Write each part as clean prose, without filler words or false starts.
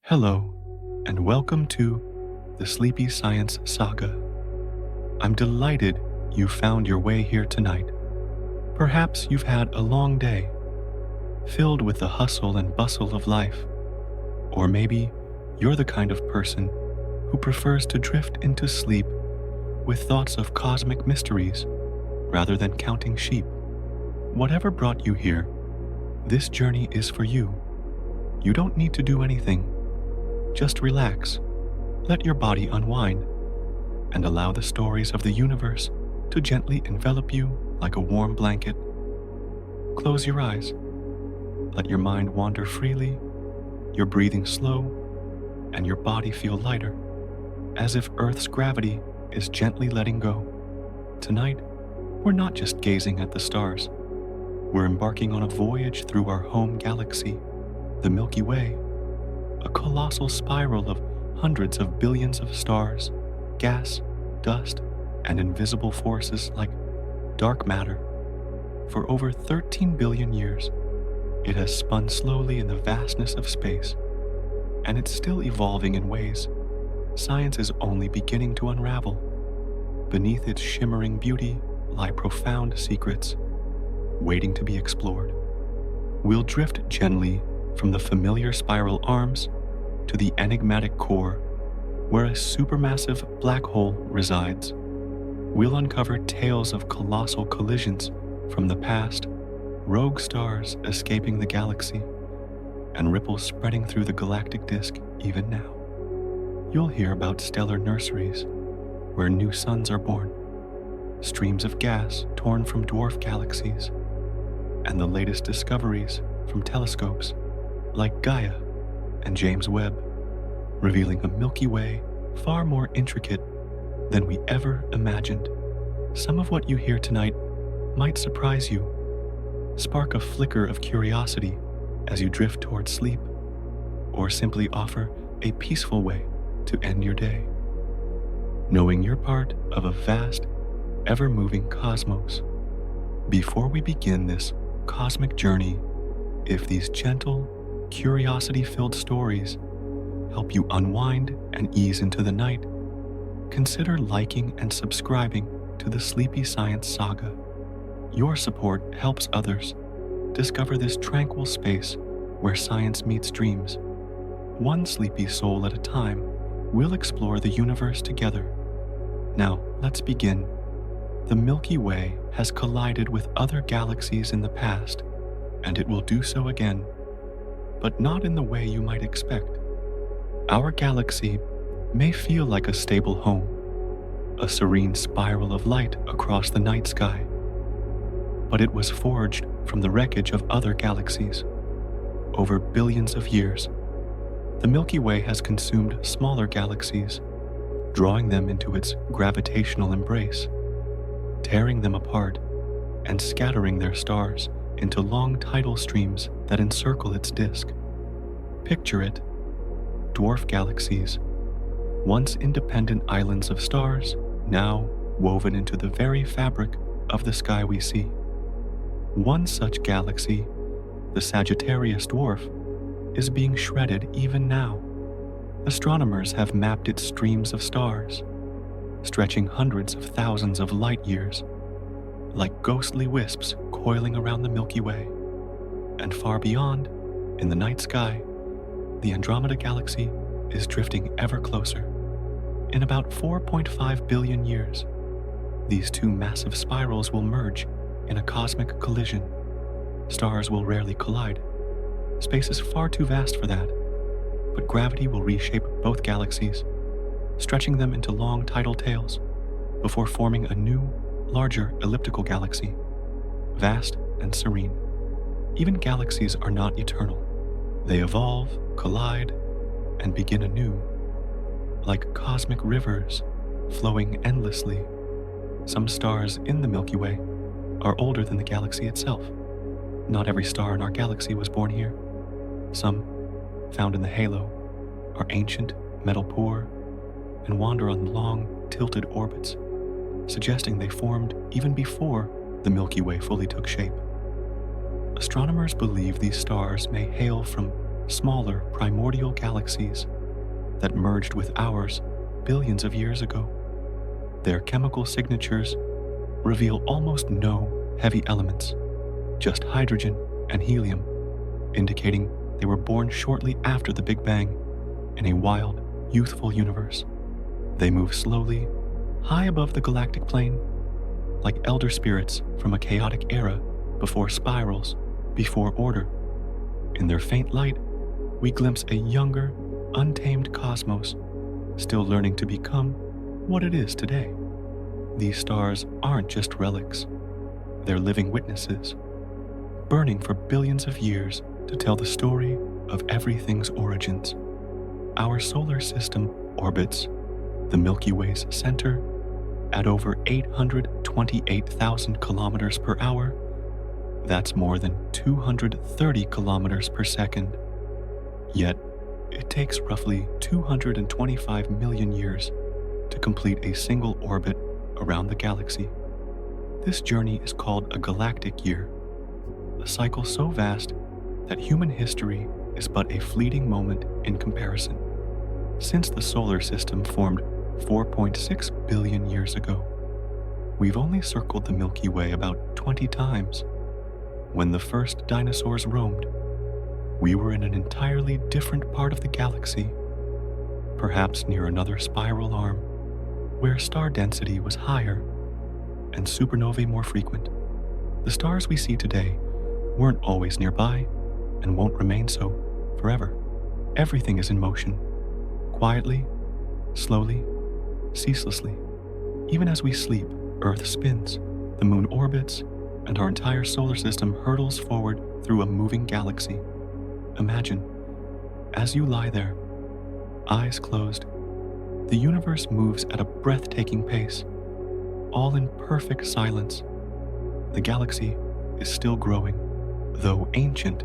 Hello, and welcome to the Sleepy Science Saga. I'm delighted you found your way here tonight. Perhaps you've had a long day, filled with the hustle and bustle of life. Or maybe you're the kind of person who prefers to drift into sleep with thoughts of cosmic mysteries rather than counting sheep. Whatever brought you here, this journey is for you. You don't need to do anything. Just relax, let your body unwind, and allow the stories of the universe to gently envelop you like a warm blanket. Close your eyes, let your mind wander freely, your breathing slow, and your body feel lighter, as if Earth's gravity is gently letting go. Tonight, we're not just gazing at the stars. We're embarking on a voyage through our home galaxy, the Milky Way, a colossal spiral of hundreds of billions of stars, gas, dust, and invisible forces like dark matter. For over 13 billion years, it has spun slowly in the vastness of space, and it's still evolving in ways science is only beginning to unravel. Beneath its shimmering beauty lie profound secrets, waiting to be explored. We'll drift gently from the familiar spiral arms to the enigmatic core, where a supermassive black hole resides. We'll uncover tales of colossal collisions from the past, rogue stars escaping the galaxy, and ripples spreading through the galactic disk even now. You'll hear about stellar nurseries, where new suns are born, streams of gas torn from dwarf galaxies, and the latest discoveries from telescopes like Gaia and James Webb, revealing a Milky Way far more intricate than we ever imagined. Some of what you hear tonight might surprise you, spark a flicker of curiosity as you drift towards sleep, or simply offer a peaceful way to end your day, knowing you're part of a vast, ever-moving cosmos. Before we begin this cosmic journey, if these gentle, curiosity-filled stories help you unwind and ease into the night, consider liking and subscribing to the Sleepy Science Saga. Your support helps others discover this tranquil space where science meets dreams. One sleepy soul at a time, we'll explore the universe together. Now, let's begin. The Milky Way has collided with other galaxies in the past, and it will do so again, but not in the way you might expect. Our galaxy may feel like a stable home, a serene spiral of light across the night sky, but it was forged from the wreckage of other galaxies. Over billions of years, the Milky Way has consumed smaller galaxies, drawing them into its gravitational embrace, tearing them apart, and scattering their stars into long tidal streams that encircle its disk. Picture it: dwarf galaxies, once independent islands of stars, now woven into the very fabric of the sky we see. One such galaxy, the Sagittarius dwarf, is being shredded even now. Astronomers have mapped its streams of stars, stretching hundreds of thousands of light years, like ghostly wisps coiling around the Milky Way. And far beyond, in the night sky, the Andromeda Galaxy is drifting ever closer. In about 4.5 billion years, these two massive spirals will merge in a cosmic collision. Stars will rarely collide. Space is far too vast for that, but gravity will reshape both galaxies, stretching them into long tidal tails before forming a new, larger elliptical galaxy, vast and serene. Even galaxies are not eternal. They evolve, collide, and begin anew, like cosmic rivers flowing endlessly. Some stars in the Milky Way are older than the galaxy itself. Not every star in our galaxy was born here. Some, found in the halo, are ancient, metal-poor, and wander on long, tilted orbits, suggesting they formed even before the Milky Way fully took shape. Astronomers believe these stars may hail from smaller primordial galaxies that merged with ours billions of years ago. Their chemical signatures reveal almost no heavy elements, just hydrogen and helium, indicating they were born shortly after the Big Bang in a wild, youthful universe. They move slowly, high above the galactic plane, like elder spirits from a chaotic era before spirals, before order. In their faint light, we glimpse a younger, untamed cosmos, still learning to become what it is today. These stars aren't just relics. They're living witnesses, burning for billions of years to tell the story of everything's origins. Our solar system orbits the Milky Way's center at over 828,000 kilometers per hour. That's more than 230 kilometers per second. Yet, it takes roughly 225 million years to complete a single orbit around the galaxy. This journey is called a galactic year, a cycle so vast that human history is but a fleeting moment in comparison. Since the solar system formed 4.6 billion years ago, we've only circled the Milky Way about 20 times. When the first dinosaurs roamed, we were in an entirely different part of the galaxy, perhaps near another spiral arm, where star density was higher and supernovae more frequent. The stars we see today weren't always nearby and won't remain so forever. Everything is in motion, quietly, slowly, ceaselessly. Even as we sleep, Earth spins, the moon orbits, and our entire solar system hurtles forward through a moving galaxy. Imagine, as you lie there, eyes closed, the universe moves at a breathtaking pace, all in perfect silence. The galaxy is still growing, though ancient,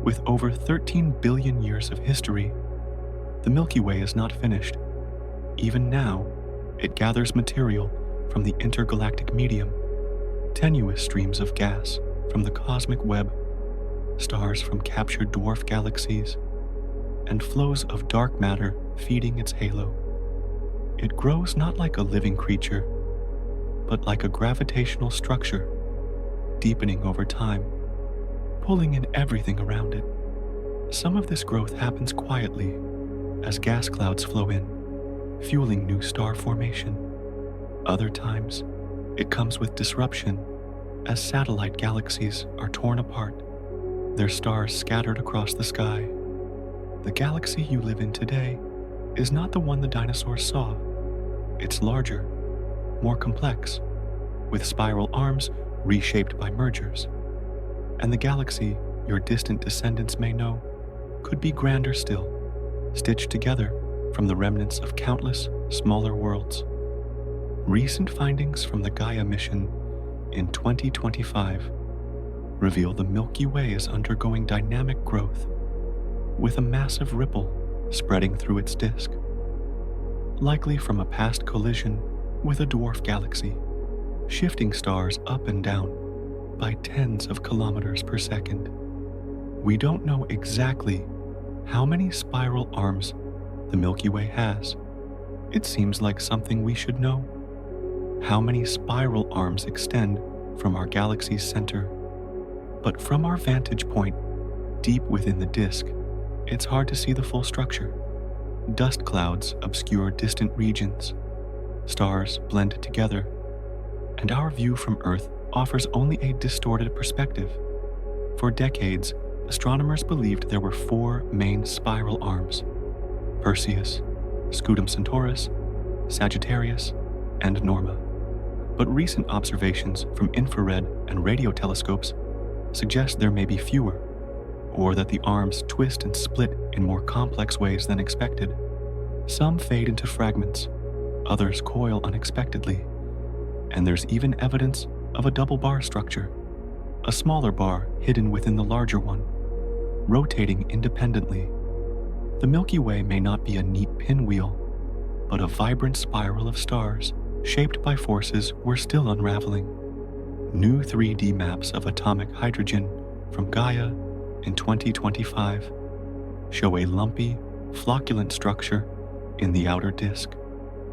with over 13 billion years of history. The Milky Way is not finished. Even now, it gathers material from the intergalactic medium, tenuous streams of gas from the cosmic web, stars from captured dwarf galaxies, and flows of dark matter feeding its halo. It grows not like a living creature, but like a gravitational structure, deepening over time, pulling in everything around it. Some of this growth happens quietly as gas clouds flow in, fueling new star formation. Other times, it comes with disruption as satellite galaxies are torn apart, their stars scattered across the sky. The galaxy you live in today is not the one the dinosaurs saw. It's larger, more complex, with spiral arms reshaped by mergers. And the galaxy your distant descendants may know could be grander still, stitched together from the remnants of countless smaller worlds. Recent findings from the Gaia mission in 2025 reveal the Milky Way is undergoing dynamic growth, with a massive ripple spreading through its disk, likely from a past collision with a dwarf galaxy, shifting stars up and down by tens of kilometers per second. We don't know exactly how many spiral arms the Milky Way has. It seems like something we should know. How many spiral arms extend from our galaxy's center? But from our vantage point, deep within the disk, it's hard to see the full structure. Dust clouds obscure distant regions. Stars blend together, and our view from Earth offers only a distorted perspective. For decades, astronomers believed there were 4 main spiral arms: Perseus, Scutum Centaurus, Sagittarius, and Norma. But recent observations from infrared and radio telescopes suggest there may be fewer, or that the arms twist and split in more complex ways than expected. Some fade into fragments, others coil unexpectedly, and there's even evidence of a double bar structure, a smaller bar hidden within the larger one, rotating independently. The Milky Way may not be a neat pinwheel, but a vibrant spiral of stars shaped by forces we're still unraveling. New 3D maps of atomic hydrogen from Gaia in 2025 show a lumpy, flocculent structure in the outer disk,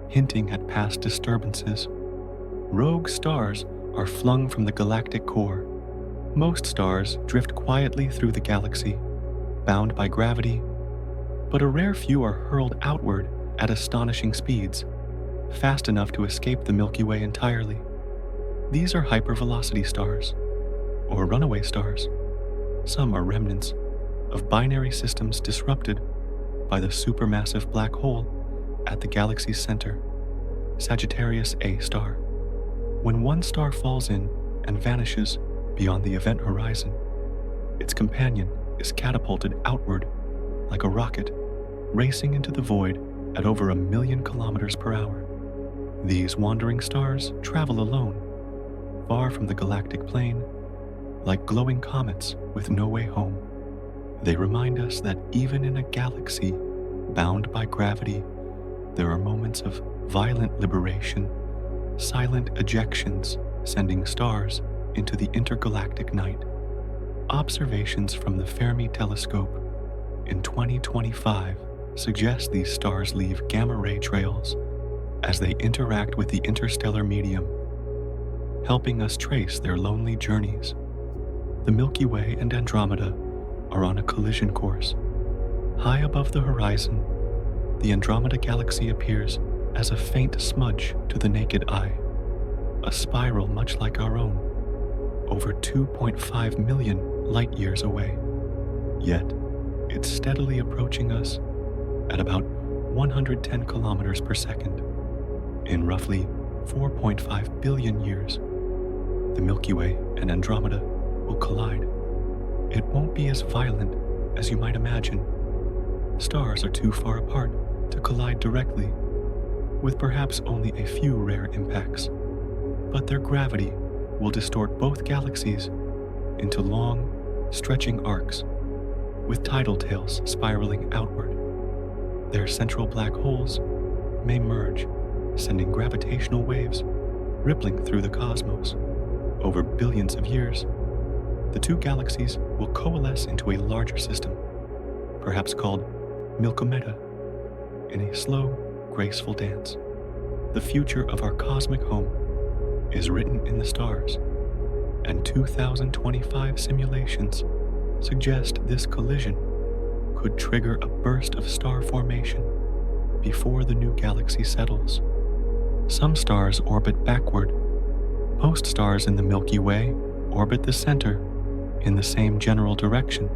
hinting at past disturbances. Rogue stars are flung from the galactic core. Most stars drift quietly through the galaxy, bound by gravity, but a rare few are hurled outward at astonishing speeds, fast enough to escape the Milky Way entirely. These are hypervelocity stars, or runaway stars. Some are remnants of binary systems disrupted by the supermassive black hole at the galaxy's center, Sagittarius A star. When one star falls in and vanishes beyond the event horizon, its companion is catapulted outward like a rocket, racing into the void at over 1,000,000 kilometers per hour. These wandering stars travel alone, far from the galactic plane, like glowing comets with no way home. They remind us that even in a galaxy bound by gravity, there are moments of violent liberation, silent ejections sending stars into the intergalactic night. Observations from the Fermi telescope in 2025 suggest these stars leave gamma-ray trails as they interact with the interstellar medium, helping us trace their lonely journeys. The Milky Way and Andromeda are on a collision course. High above the horizon, the Andromeda galaxy appears as a faint smudge to the naked eye, a spiral much like our own, over 2.5 million light-years away. Yet, it's steadily approaching us at about 110 kilometers per second. In roughly 4.5 billion years, the Milky Way and Andromeda will collide. It won't be as violent as you might imagine. Stars are too far apart to collide directly, with perhaps only a few rare impacts. But their gravity will distort both galaxies into long, stretching arcs, with tidal tails spiraling outward. Their central black holes may merge, sending gravitational waves rippling through the cosmos. Over billions of years, the two galaxies will coalesce into a larger system, perhaps called Milkometa, in a slow, graceful dance. The future of our cosmic home is written in the stars, and 2025 simulations suggest this collision could trigger a burst of star formation before the new galaxy settles. Some stars orbit backward. Most stars in the Milky Way orbit the center in the same general direction,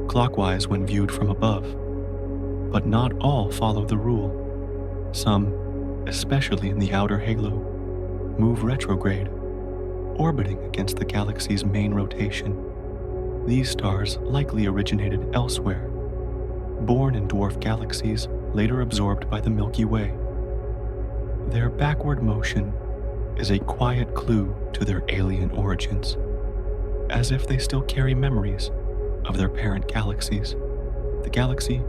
clockwise when viewed from above. But not all follow the rule. Some, especially in the outer halo, move retrograde, orbiting against the galaxy's main rotation. These stars likely originated elsewhere, born in dwarf galaxies later absorbed by the Milky Way. Their backward motion is a quiet clue to their alien origins, as if they still carry memories of their parent galaxies. The galaxy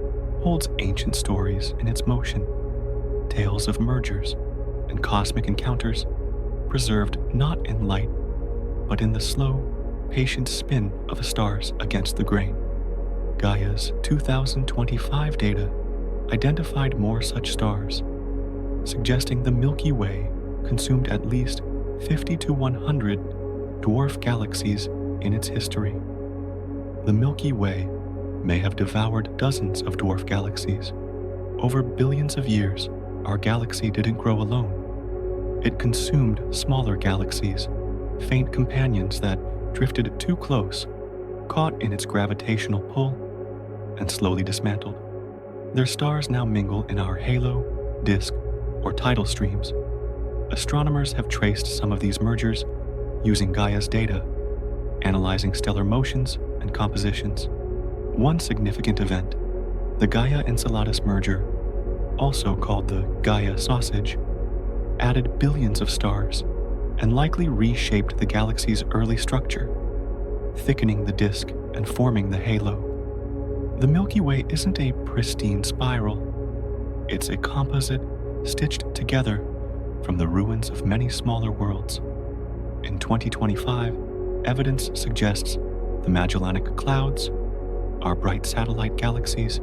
holds ancient stories in its motion, tales of mergers and cosmic encounters preserved not in light, but in the slow, patient spin of stars against the grain. Gaia's 2025 data identified more such stars, suggesting the Milky Way consumed at least 50 to 100 dwarf galaxies in its history. The Milky Way may have devoured dozens of dwarf galaxies. Over billions of years, our galaxy didn't grow alone. It consumed smaller galaxies, faint companions that drifted too close, caught in its gravitational pull, and slowly dismantled. Their stars now mingle in our halo, disk, or tidal streams. Astronomers have traced some of these mergers using Gaia's data, analyzing stellar motions and compositions. One significant event, the Gaia-Enceladus merger, also called the Gaia sausage, added billions of stars and likely reshaped the galaxy's early structure, thickening the disk and forming the halo. The Milky Way isn't a pristine spiral. It's a composite stitched together from the ruins of many smaller worlds. In 2025, evidence suggests the Magellanic Clouds, Our bright satellite galaxies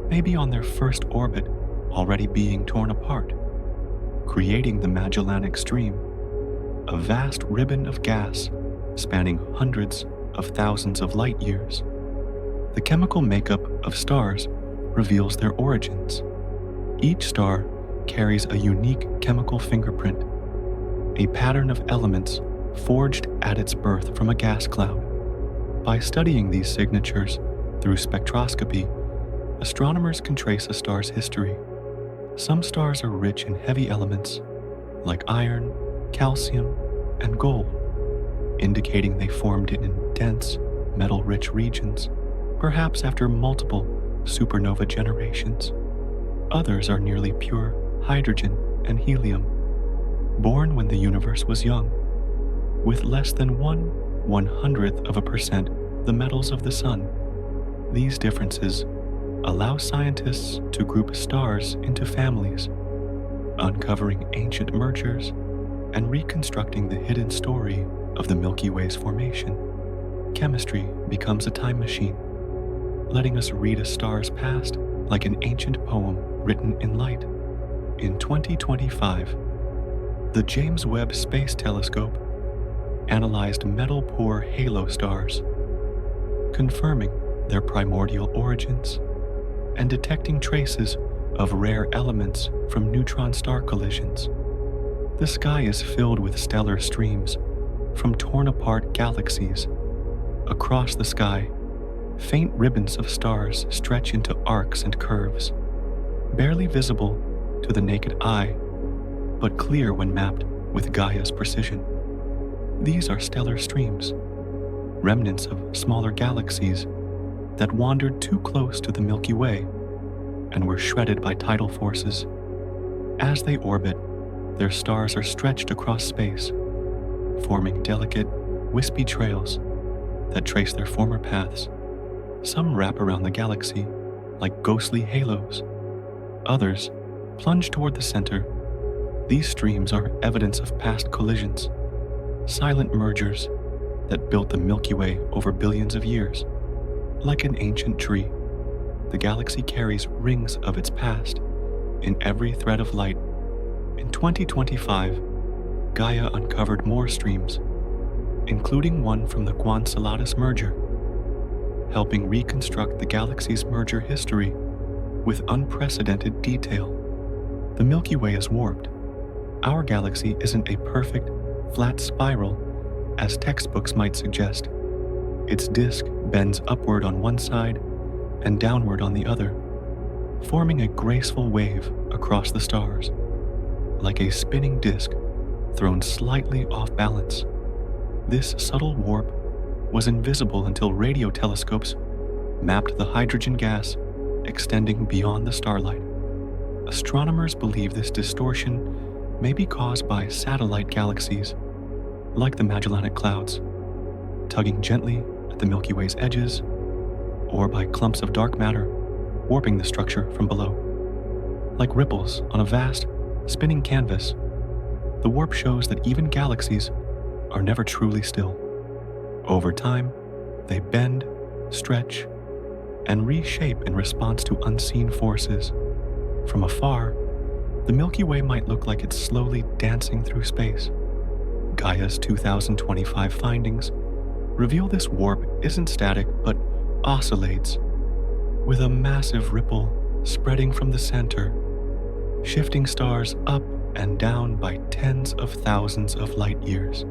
may be on their first orbit, already being torn apart, creating the Magellanic Stream, a vast ribbon of gas spanning hundreds of thousands of light years. The chemical makeup of stars reveals their origins. Each star carries a unique chemical fingerprint, a pattern of elements forged at its birth from a gas cloud. By studying these signatures through spectroscopy, astronomers can trace a star's history. Some stars are rich in heavy elements like iron, calcium, and gold, indicating they formed in dense, metal-rich regions, perhaps after multiple supernova generations. Others are nearly pure hydrogen and helium, born when the universe was young, with less than 1/100% the metals of the sun. These differences allow scientists to group stars into families, uncovering ancient mergers and reconstructing the hidden story of the Milky Way's formation. Chemistry becomes a time machine, letting us read a star's past like an ancient poem written in light. In 2025, the James Webb Space Telescope analyzed metal-poor halo stars, confirming their primordial origins and detecting traces of rare elements from neutron star collisions. The sky is filled with stellar streams from torn-apart galaxies. Across the sky, faint ribbons of stars stretch into arcs and curves, barely visible to the naked eye, but clear when mapped with Gaia's precision. These are stellar streams, remnants of smaller galaxies that wandered too close to the Milky Way and were shredded by tidal forces. As they orbit, their stars are stretched across space, forming delicate, wispy trails that trace their former paths. Some wrap around the galaxy like ghostly halos. Others plunge toward the center. These streams are evidence of past collisions, silent mergers that built the Milky Way over billions of years. Like an ancient tree, the galaxy carries rings of its past in every thread of light. In 2025, Gaia uncovered more streams, including one from the Enceladus merger, helping reconstruct the galaxy's merger history with unprecedented detail. The Milky Way is warped. Our galaxy isn't a perfect, flat spiral, as textbooks might suggest. Its disk bends upward on one side and downward on the other, forming a graceful wave across the stars, like a spinning disk thrown slightly off balance. This subtle warp was invisible until radio telescopes mapped the hydrogen gas extending beyond the starlight. Astronomers believe this distortion may be caused by satellite galaxies, like the Magellanic Clouds, tugging gently at the Milky Way's edges, or by clumps of dark matter warping the structure from below. Like ripples on a vast, spinning canvas, the warp shows that even galaxies are never truly still. Over time, they bend, stretch, and reshape in response to unseen forces. From afar, the Milky Way might look like it's slowly dancing through space. Gaia's 2025 findings reveal this warp isn't static but oscillates, with a massive ripple spreading from the center, shifting stars up and down by tens of thousands of light years.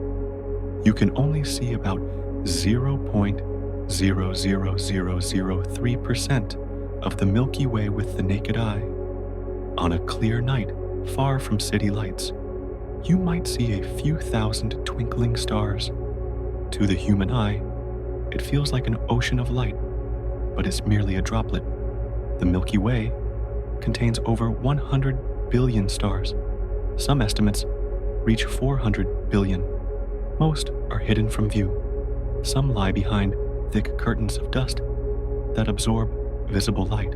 You can only see about 0.00003% of the Milky Way with the naked eye. On a clear night, far from city lights, you might see a few thousand twinkling stars. To the human eye, it feels like an ocean of light, but it's merely a droplet. The Milky Way contains over 100 billion stars. Some estimates reach 400 billion. Most are hidden from view. Some lie behind thick curtains of dust that absorb visible light.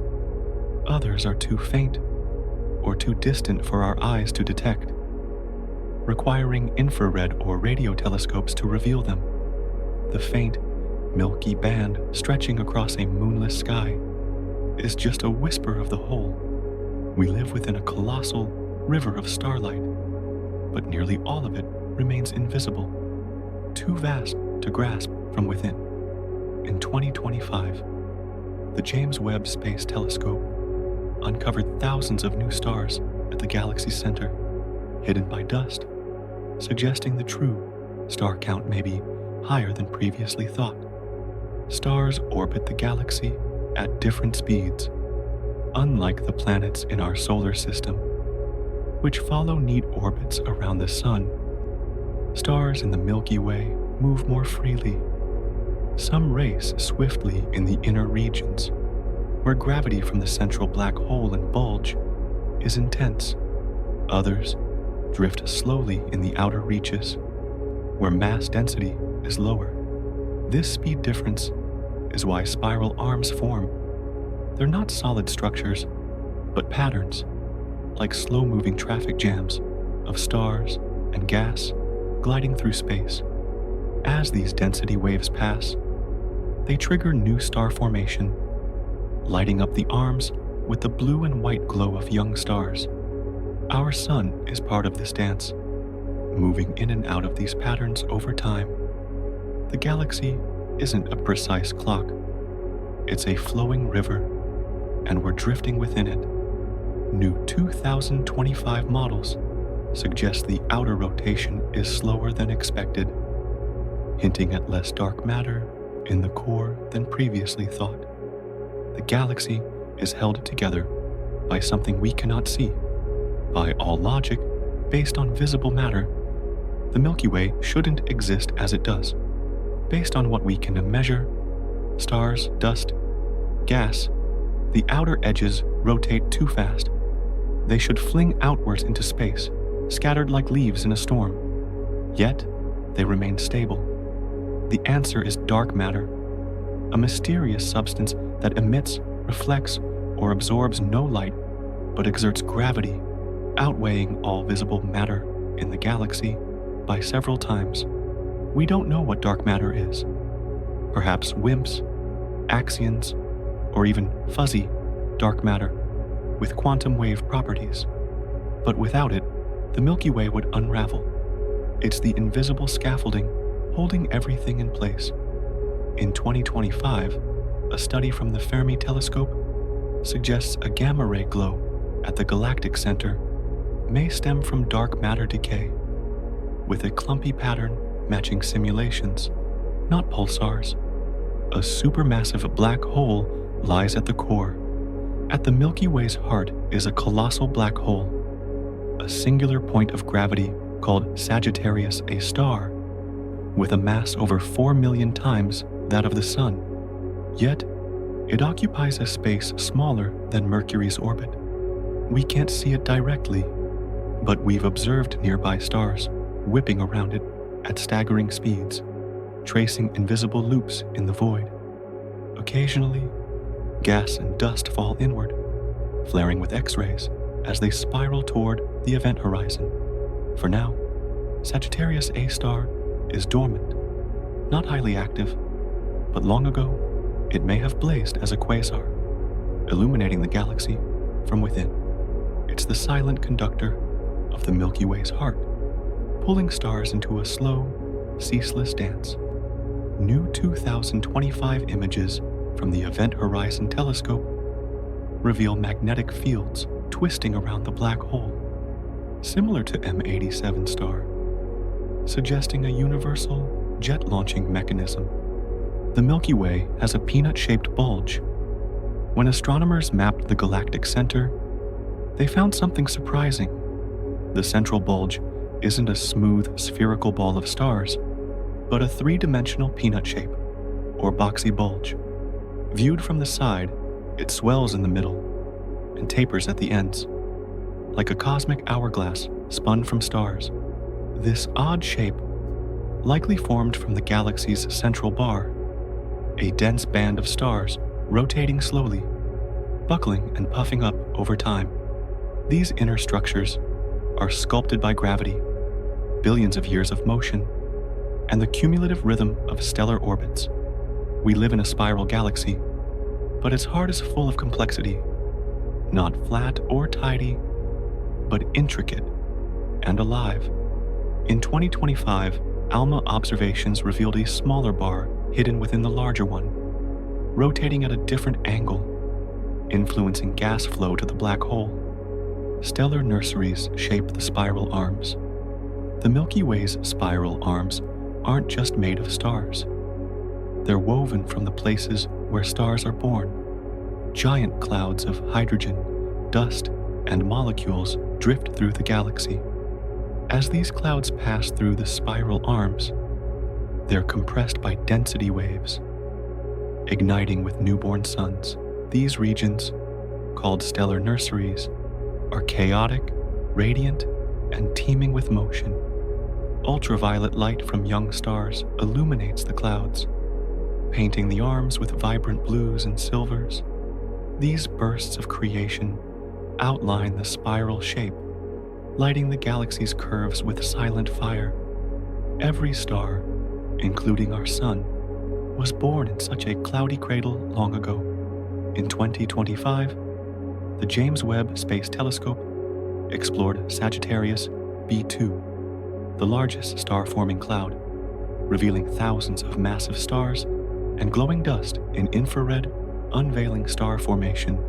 Others are too faint or too distant for our eyes to detect, requiring infrared or radio telescopes to reveal them. The faint, milky band stretching across a moonless sky is just a whisper of the whole. We live within a colossal river of starlight, but nearly all of it remains invisible, too vast to grasp from within. In 2025, the James Webb Space Telescope uncovered thousands of new stars at the galaxy's center, hidden by dust, suggesting the true star count may be higher than previously thought. Stars orbit the galaxy at different speeds, unlike the planets in our solar system, which follow neat orbits around the sun. Stars in the Milky Way move more freely. Some race swiftly in the inner regions, where gravity from the central black hole and bulge is intense. Others drift slowly in the outer reaches, where mass density is lower. This speed difference is why spiral arms form. They're not solid structures, but patterns, like slow-moving traffic jams of stars and gas gliding through space. As these density waves pass, they trigger new star formation, lighting up the arms with the blue and white glow of young stars. Our sun is part of this dance, moving in and out of these patterns over time. The galaxy isn't a precise clock. It's a flowing river, and we're drifting within it. New 2025 models suggest the outer rotation is slower than expected, hinting at less dark matter in the core than previously thought. The galaxy is held together by something we cannot see. By all logic, based on visible matter, the Milky Way shouldn't exist as it does. Based on what we can measure, stars, dust, gas, the outer edges rotate too fast. They should fling outwards into space, scattered like leaves in a storm. Yet, they remain stable. The answer is dark matter, a mysterious substance that emits, reflects, or absorbs no light, but exerts gravity, outweighing all visible matter in the galaxy by several times. We don't know what dark matter is. Perhaps WIMPs, axions, or even fuzzy dark matter with quantum wave properties. But without it, the Milky Way would unravel. It's the invisible scaffolding holding everything in place. In 2025, a study from the Fermi telescope suggests a gamma-ray glow at the galactic center may stem from dark matter decay, with a clumpy pattern matching simulations, not pulsars. A supermassive black hole lies at the core. At the Milky Way's heart is a colossal black hole, a singular point of gravity called Sagittarius A star, with a mass over 4 million times that of the Sun. Yet, it occupies a space smaller than Mercury's orbit. We can't see it directly, but we've observed nearby stars whipping around it at staggering speeds, tracing invisible loops in the void. Occasionally, gas and dust fall inward, flaring with X-rays as they spiral toward the event horizon. For now, Sagittarius A star is dormant, not highly active, but long ago, it may have blazed as a quasar, illuminating the galaxy from within. It's the silent conductor of the Milky Way's heart, pulling stars into a slow, ceaseless dance. New 2025 images from the Event Horizon Telescope reveal magnetic fields twisting around the black hole, similar to M87 star, suggesting a universal jet-launching mechanism. The Milky Way has a peanut-shaped bulge. When astronomers mapped the galactic center, they found something surprising. The central bulge isn't a smooth, spherical ball of stars, but a three-dimensional peanut shape, or boxy bulge. Viewed from the side, it swells in the middle and tapers at the ends, like a cosmic hourglass spun from stars. This odd shape likely formed from the galaxy's central bar, a dense band of stars rotating slowly, buckling and puffing up over time. These inner structures are sculpted by gravity, billions of years of motion, and the cumulative rhythm of stellar orbits. We live in a spiral galaxy, but its heart is full of complexity, not flat or tidy, but intricate and alive. In 2025, ALMA observations revealed a smaller bar hidden within the larger one, rotating at a different angle, influencing gas flow to the black hole. Stellar nurseries shape the spiral arms. The Milky Way's spiral arms aren't just made of stars. They're woven from the places where stars are born. Giant clouds of hydrogen, dust, and molecules drift through the galaxy. As these clouds pass through the spiral arms, they're compressed by density waves, igniting with newborn suns. These regions, called stellar nurseries, are chaotic, radiant, and teeming with motion. Ultraviolet light from young stars illuminates the clouds, painting the arms with vibrant blues and silvers. These bursts of creation outline the spiral shape, lighting the galaxy's curves with silent fire. Every star, including our sun, was born in such a cloudy cradle long ago. In 2025, the James Webb Space Telescope explored Sagittarius B2, the largest star-forming cloud, revealing thousands of massive stars and glowing dust in infrared, unveiling star formation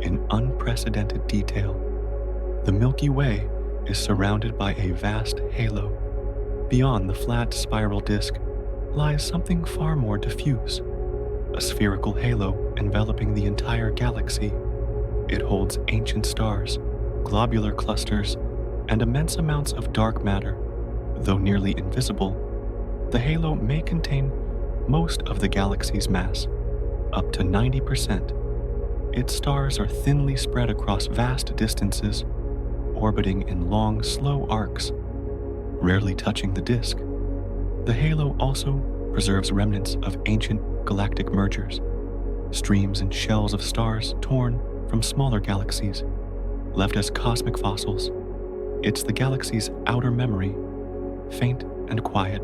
in unprecedented detail. The Milky Way is surrounded by a vast halo. Beyond the flat spiral disk lies something far more diffuse, a spherical halo enveloping the entire galaxy. It holds ancient stars, globular clusters, and immense amounts of dark matter. Though nearly invisible, the halo may contain most of the galaxy's mass, up to 90%. Its stars are thinly spread across vast distances, orbiting in long, slow arcs, rarely touching the disk. The halo also preserves remnants of ancient galactic mergers, streams and shells of stars torn from smaller galaxies, left as cosmic fossils. It's the galaxy's outer memory, faint and quiet,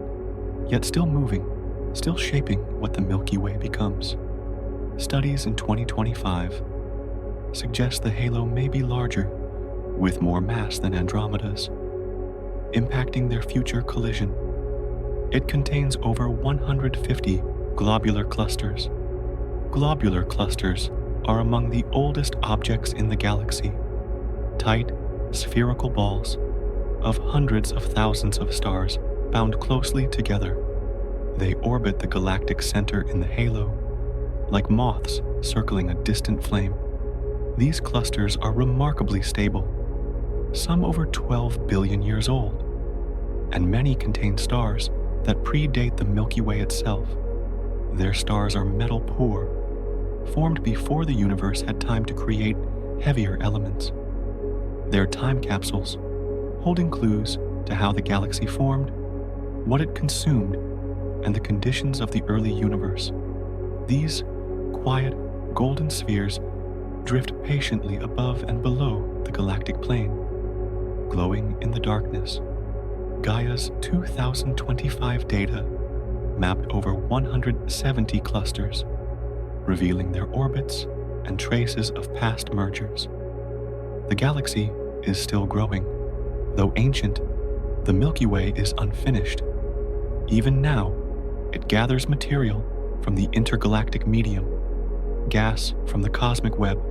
yet still moving, still shaping what the Milky Way becomes. Studies in 2025 suggest the halo may be larger, with more mass than Andromeda's, impacting their future collision. It contains over 150 globular clusters. Globular clusters are among the oldest objects in the galaxy, tight, spherical balls of hundreds of thousands of stars bound closely together. They orbit the galactic center in the halo, like moths circling a distant flame. These clusters are remarkably stable, some over 12 billion years old, and many contain stars that predate the Milky Way itself. Their stars are metal poor, formed before the universe had time to create heavier elements. They're time capsules, holding clues to how the galaxy formed, what it consumed, and the conditions of the early universe. These quiet, golden spheres drift patiently above and below the galactic plane, glowing in the darkness. Gaia's 2025 data mapped over 170 clusters, revealing their orbits and traces of past mergers. The galaxy is still growing. Though ancient, the Milky Way is unfinished. Even now, it gathers material from the intergalactic medium, gas from the cosmic web,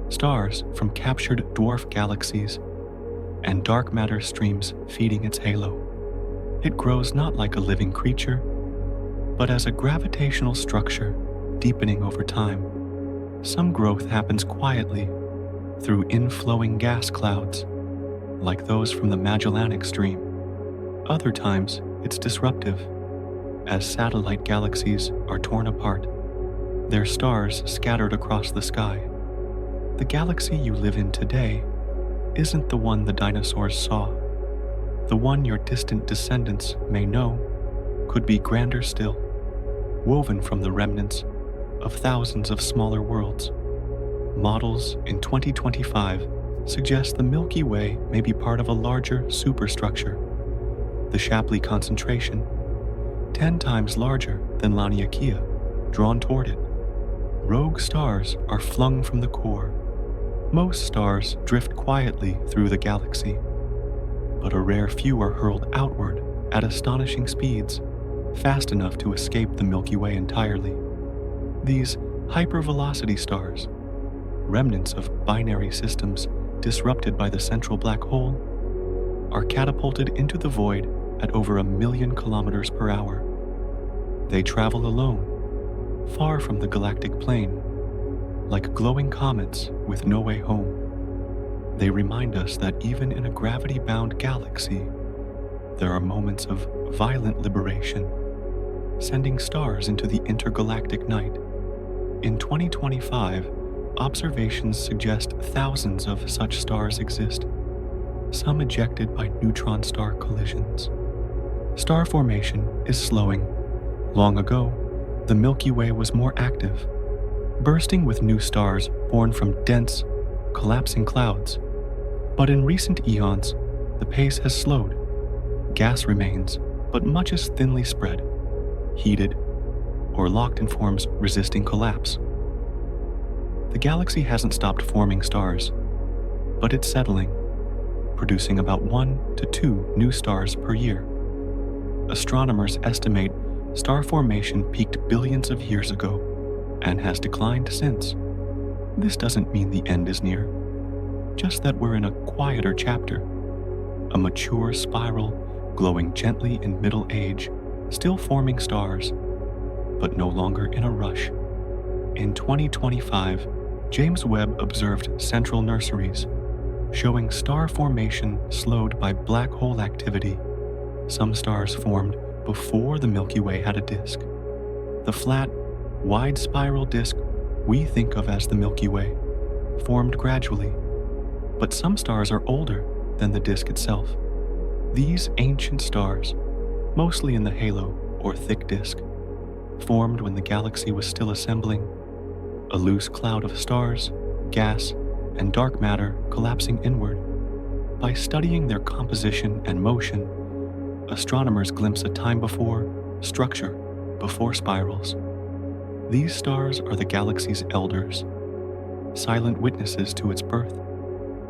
stars from captured dwarf galaxies, and dark matter streams feeding its halo. It grows not like a living creature, but as a gravitational structure deepening over time. Some growth happens quietly through inflowing gas clouds, like those from the Magellanic Stream. Other times, it's disruptive, as satellite galaxies are torn apart, their stars scattered across the sky. The galaxy you live in today isn't the one the dinosaurs saw. The one your distant descendants may know could be grander still, woven from the remnants of thousands of smaller worlds. Models in 2025 suggest the Milky Way may be part of a larger superstructure, the Shapley concentration, 10 times larger than Laniakea, drawn toward it. Rogue stars are flung from the core. Most stars drift quietly through the galaxy, but a rare few are hurled outward at astonishing speeds, fast enough to escape the Milky Way entirely. These hypervelocity stars, remnants of binary systems disrupted by the central black hole, are catapulted into the void at over 1,000,000 kilometers per hour. They travel alone, far from the galactic plane, like glowing comets with no way home. They remind us that even in a gravity-bound galaxy, there are moments of violent liberation, sending stars into the intergalactic night. In 2025, observations suggest thousands of such stars exist, some ejected by neutron star collisions. Star formation is slowing. Long ago, the Milky Way was more active, bursting with new stars born from dense, collapsing clouds. But in recent eons, the pace has slowed. Gas remains, but much is thinly spread, heated, or locked in forms resisting collapse. The galaxy hasn't stopped forming stars, but it's settling, producing about 1 to 2 new stars per year. Astronomers estimate star formation peaked billions of years ago and has declined since. This doesn't mean the end is near, just that we're in a quieter chapter, a mature spiral glowing gently in middle age, still forming stars, but no longer in a rush. In 2025, James Webb observed central nurseries, showing star formation slowed by black hole activity. Some stars formed before the Milky Way had a disk. The flat, wide spiral disk we think of as the Milky Way formed gradually, but some stars are older than the disk itself. These ancient stars, mostly in the halo or thick disk, formed when the galaxy was still assembling, a loose cloud of stars, gas, and dark matter collapsing inward. By studying their composition and motion, astronomers glimpse a time before structure, before spirals. These stars are the galaxy's elders, silent witnesses to its birth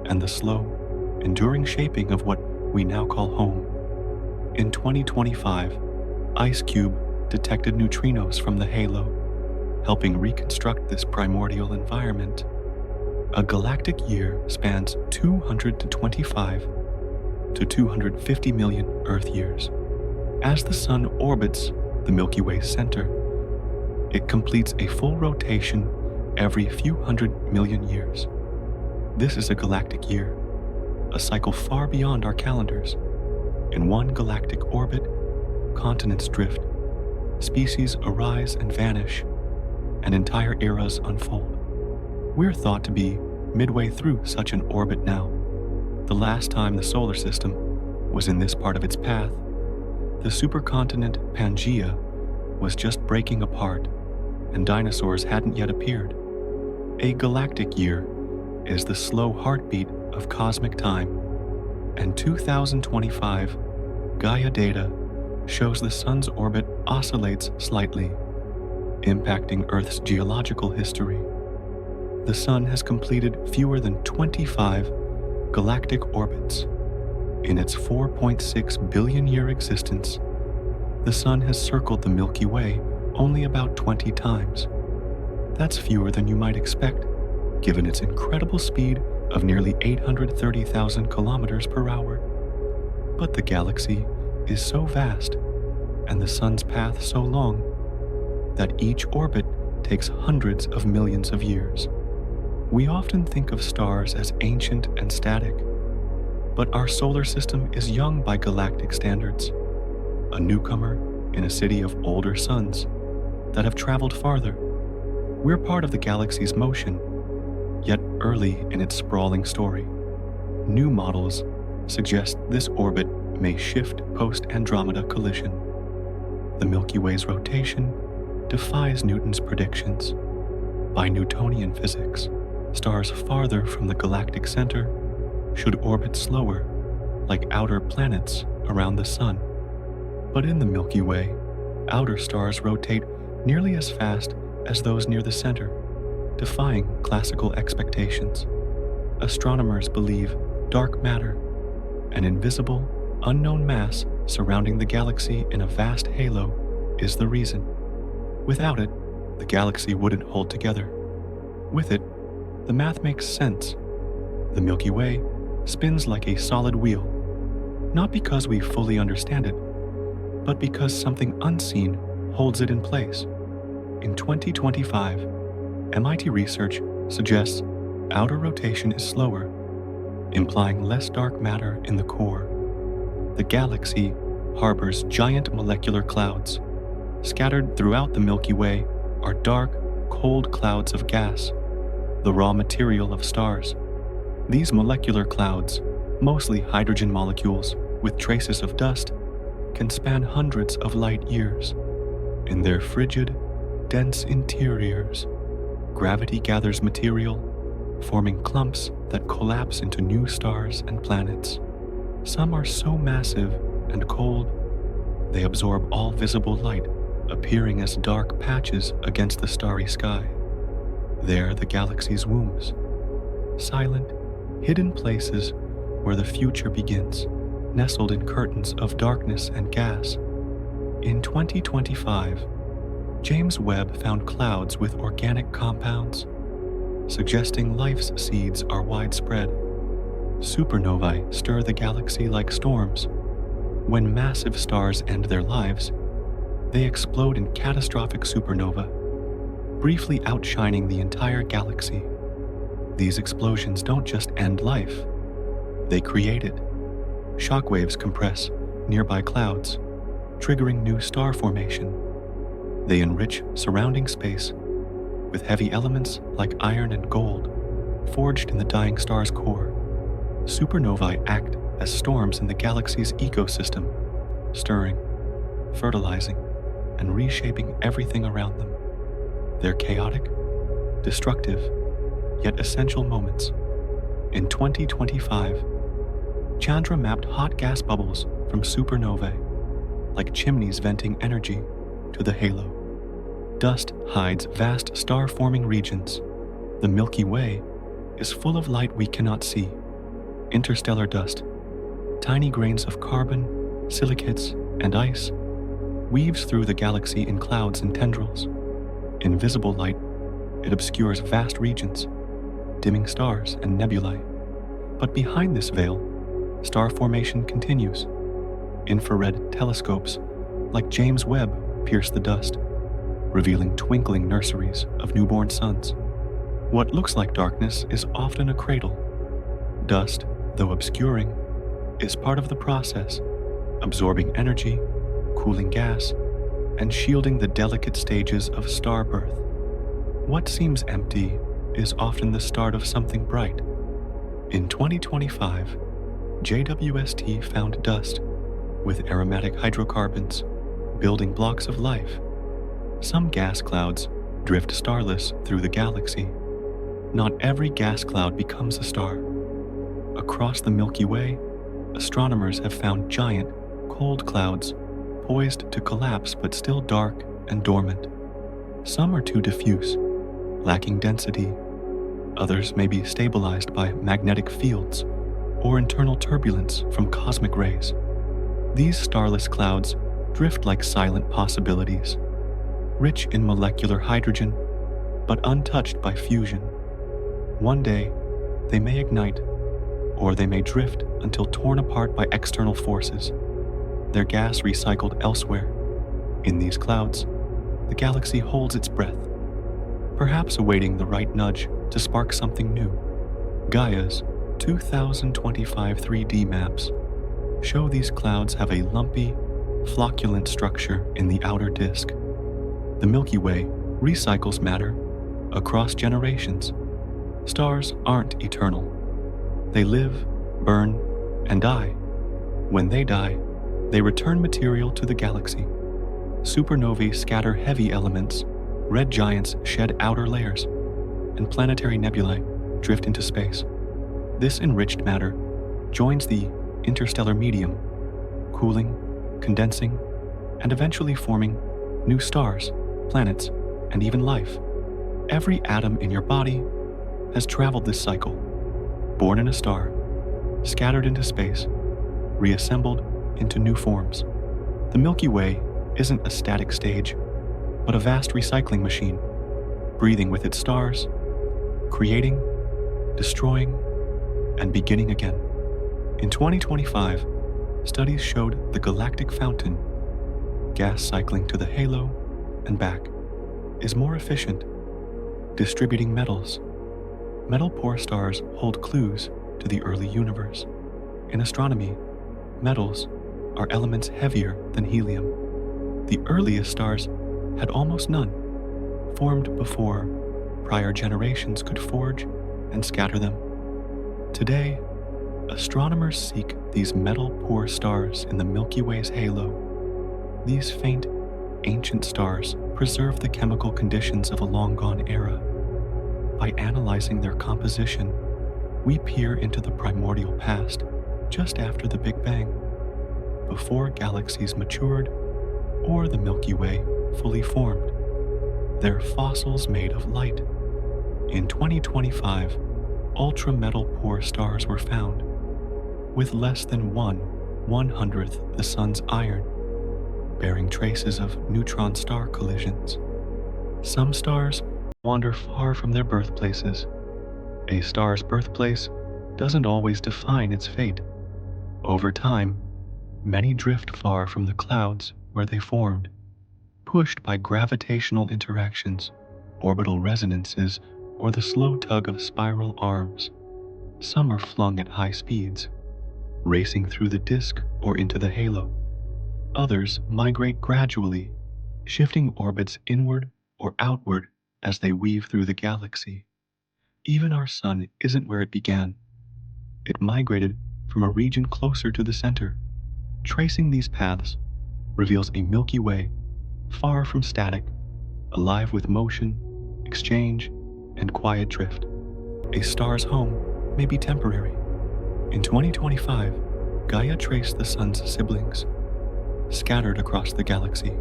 and the slow, enduring shaping of what we now call home. In 2025, IceCube detected neutrinos from the halo, helping reconstruct this primordial environment. A galactic year spans 225 to 250 million Earth years. As the Sun orbits the Milky Way's center, it completes a full rotation every few 100 million years. This is a galactic year, a cycle far beyond our calendars. In one galactic orbit, continents drift, species arise and vanish, and entire eras unfold. We're thought to be midway through such an orbit now. The last time the solar system was in this part of its path, the supercontinent Pangaea was just breaking apart, and dinosaurs hadn't yet appeared. A galactic year is the slow heartbeat of cosmic time, and 2025 Gaia data shows the Sun's orbit oscillates slightly, impacting Earth's geological history. The Sun has completed fewer than 25 galactic orbits. In its 4.6 billion year existence, the Sun has circled the Milky Way only about 20 times. That's fewer than you might expect, given its incredible speed of nearly 830,000 kilometers per hour. But the galaxy is so vast, and the Sun's path so long, that each orbit takes hundreds of millions of years. We often think of stars as ancient and static, but our solar system is young by galactic standards, a newcomer in a city of older suns that have traveled farther. We're part of the galaxy's motion, yet early in its sprawling story. New models suggest this orbit may shift post-Andromeda collision. The Milky Way's rotation defies Newton's predictions. By Newtonian physics, stars farther from the galactic center should orbit slower, like outer planets around the Sun. But in the Milky Way, outer stars rotate nearly as fast as those near the center, defying classical expectations. Astronomers believe dark matter, an invisible, unknown mass surrounding the galaxy in a vast halo, is the reason. Without it, the galaxy wouldn't hold together. With it, the math makes sense. The Milky Way spins like a solid wheel, not because we fully understand it, but because something unseen holds it in place. In 2025, MIT research suggests outer rotation is slower, implying less dark matter in the core. The galaxy harbors giant molecular clouds. Scattered throughout the Milky Way are dark, cold clouds of gas, the raw material of stars. These molecular clouds, mostly hydrogen molecules with traces of dust, can span hundreds of light years. In their frigid, dense interiors, gravity gathers material, forming clumps that collapse into new stars and planets. Some are so massive and cold, they absorb all visible light, appearing as dark patches against the starry sky. There the galaxy's wombs, silent, hidden places where the future begins, nestled in curtains of darkness and gas. In 2025, James Webb found clouds with organic compounds, suggesting life's seeds are widespread. Supernovae stir the galaxy like storms. When massive stars end their lives, they explode in catastrophic supernova, briefly outshining the entire galaxy. These explosions don't just end life, they create it. Shockwaves compress nearby clouds, triggering new star formation. They enrich surrounding space with heavy elements like iron and gold, forged in the dying star's core. Supernovae act as storms in the galaxy's ecosystem, stirring, fertilizing, and reshaping everything around them. They're chaotic, destructive, yet essential moments. In 2025, Chandra mapped hot gas bubbles from supernovae, like chimneys venting energy to the halo. Dust hides vast star-forming regions. The Milky Way is full of light we cannot see. Interstellar dust, tiny grains of carbon, silicates, and ice, weaves through the galaxy in clouds and tendrils. Invisible light, it obscures vast regions, dimming stars and nebulae. But behind this veil, star formation continues. Infrared telescopes, like James Webb, pierce the dust, revealing twinkling nurseries of newborn suns. What looks like darkness is often a cradle. Dust, though obscuring, is part of the process, absorbing energy, cooling gas, and shielding the delicate stages of star birth. What seems empty is often the start of something bright. In 2025, JWST found dust with aromatic hydrocarbons, building blocks of life. Some gas clouds drift starless through the galaxy. Not every gas cloud becomes a star. Across the Milky Way, astronomers have found giant, cold clouds poised to collapse but still dark and dormant. Some are too diffuse, lacking density. Others may be stabilized by magnetic fields or internal turbulence from cosmic rays. These starless clouds drift like silent possibilities, rich in molecular hydrogen, but untouched by fusion. One day, they may ignite, or they may drift until torn apart by external forces, their gas recycled elsewhere. In these clouds, the galaxy holds its breath, perhaps awaiting the right nudge to spark something new. Gaia's 2025 3D maps show these clouds have a lumpy, flocculent structure in the outer disk. The Milky Way recycles matter across generations. Stars aren't eternal. They live, burn, and die. When they die, they return material to the galaxy. Supernovae scatter heavy elements, red giants shed outer layers, and planetary nebulae drift into space. This enriched matter joins the interstellar medium, cooling, condensing, and eventually forming new stars, planets, and even life. Every atom in your body has traveled this cycle, born in a star, scattered into space, reassembled into new forms. The Milky Way isn't a static stage, but a vast recycling machine, breathing with its stars, creating, destroying, and beginning again. In 2025, studies showed the galactic fountain, gas cycling to the halo and back, is more efficient, distributing metals. Metal-poor stars hold clues to the early universe. In astronomy, metals are elements heavier than helium. The earliest stars had almost none, formed before prior generations could forge and scatter them. Today, astronomers seek these metal-poor stars in the Milky Way's halo. These faint, ancient stars preserve the chemical conditions of a long-gone era. By analyzing their composition, we peer into the primordial past, just after the Big Bang, before galaxies matured or the Milky Way fully formed. They're fossils made of light. In 2025, ultra-metal-poor stars were found, with less than 1/100th the sun's iron, bearing traces of neutron star collisions. Some stars wander far from their birthplaces. A star's birthplace doesn't always define its fate. Over time, many drift far from the clouds where they formed, pushed by gravitational interactions, orbital resonances, or the slow tug of spiral arms. Some are flung at high speeds, racing through the disk or into the halo. Others migrate gradually, shifting orbits inward or outward as they weave through the galaxy. Even our sun isn't where it began. It migrated from a region closer to the center. Tracing these paths reveals a Milky Way far from static, alive with motion, exchange, and quiet drift. A star's home may be temporary. In 2025, Gaia traced the sun's siblings, scattered across the galaxy.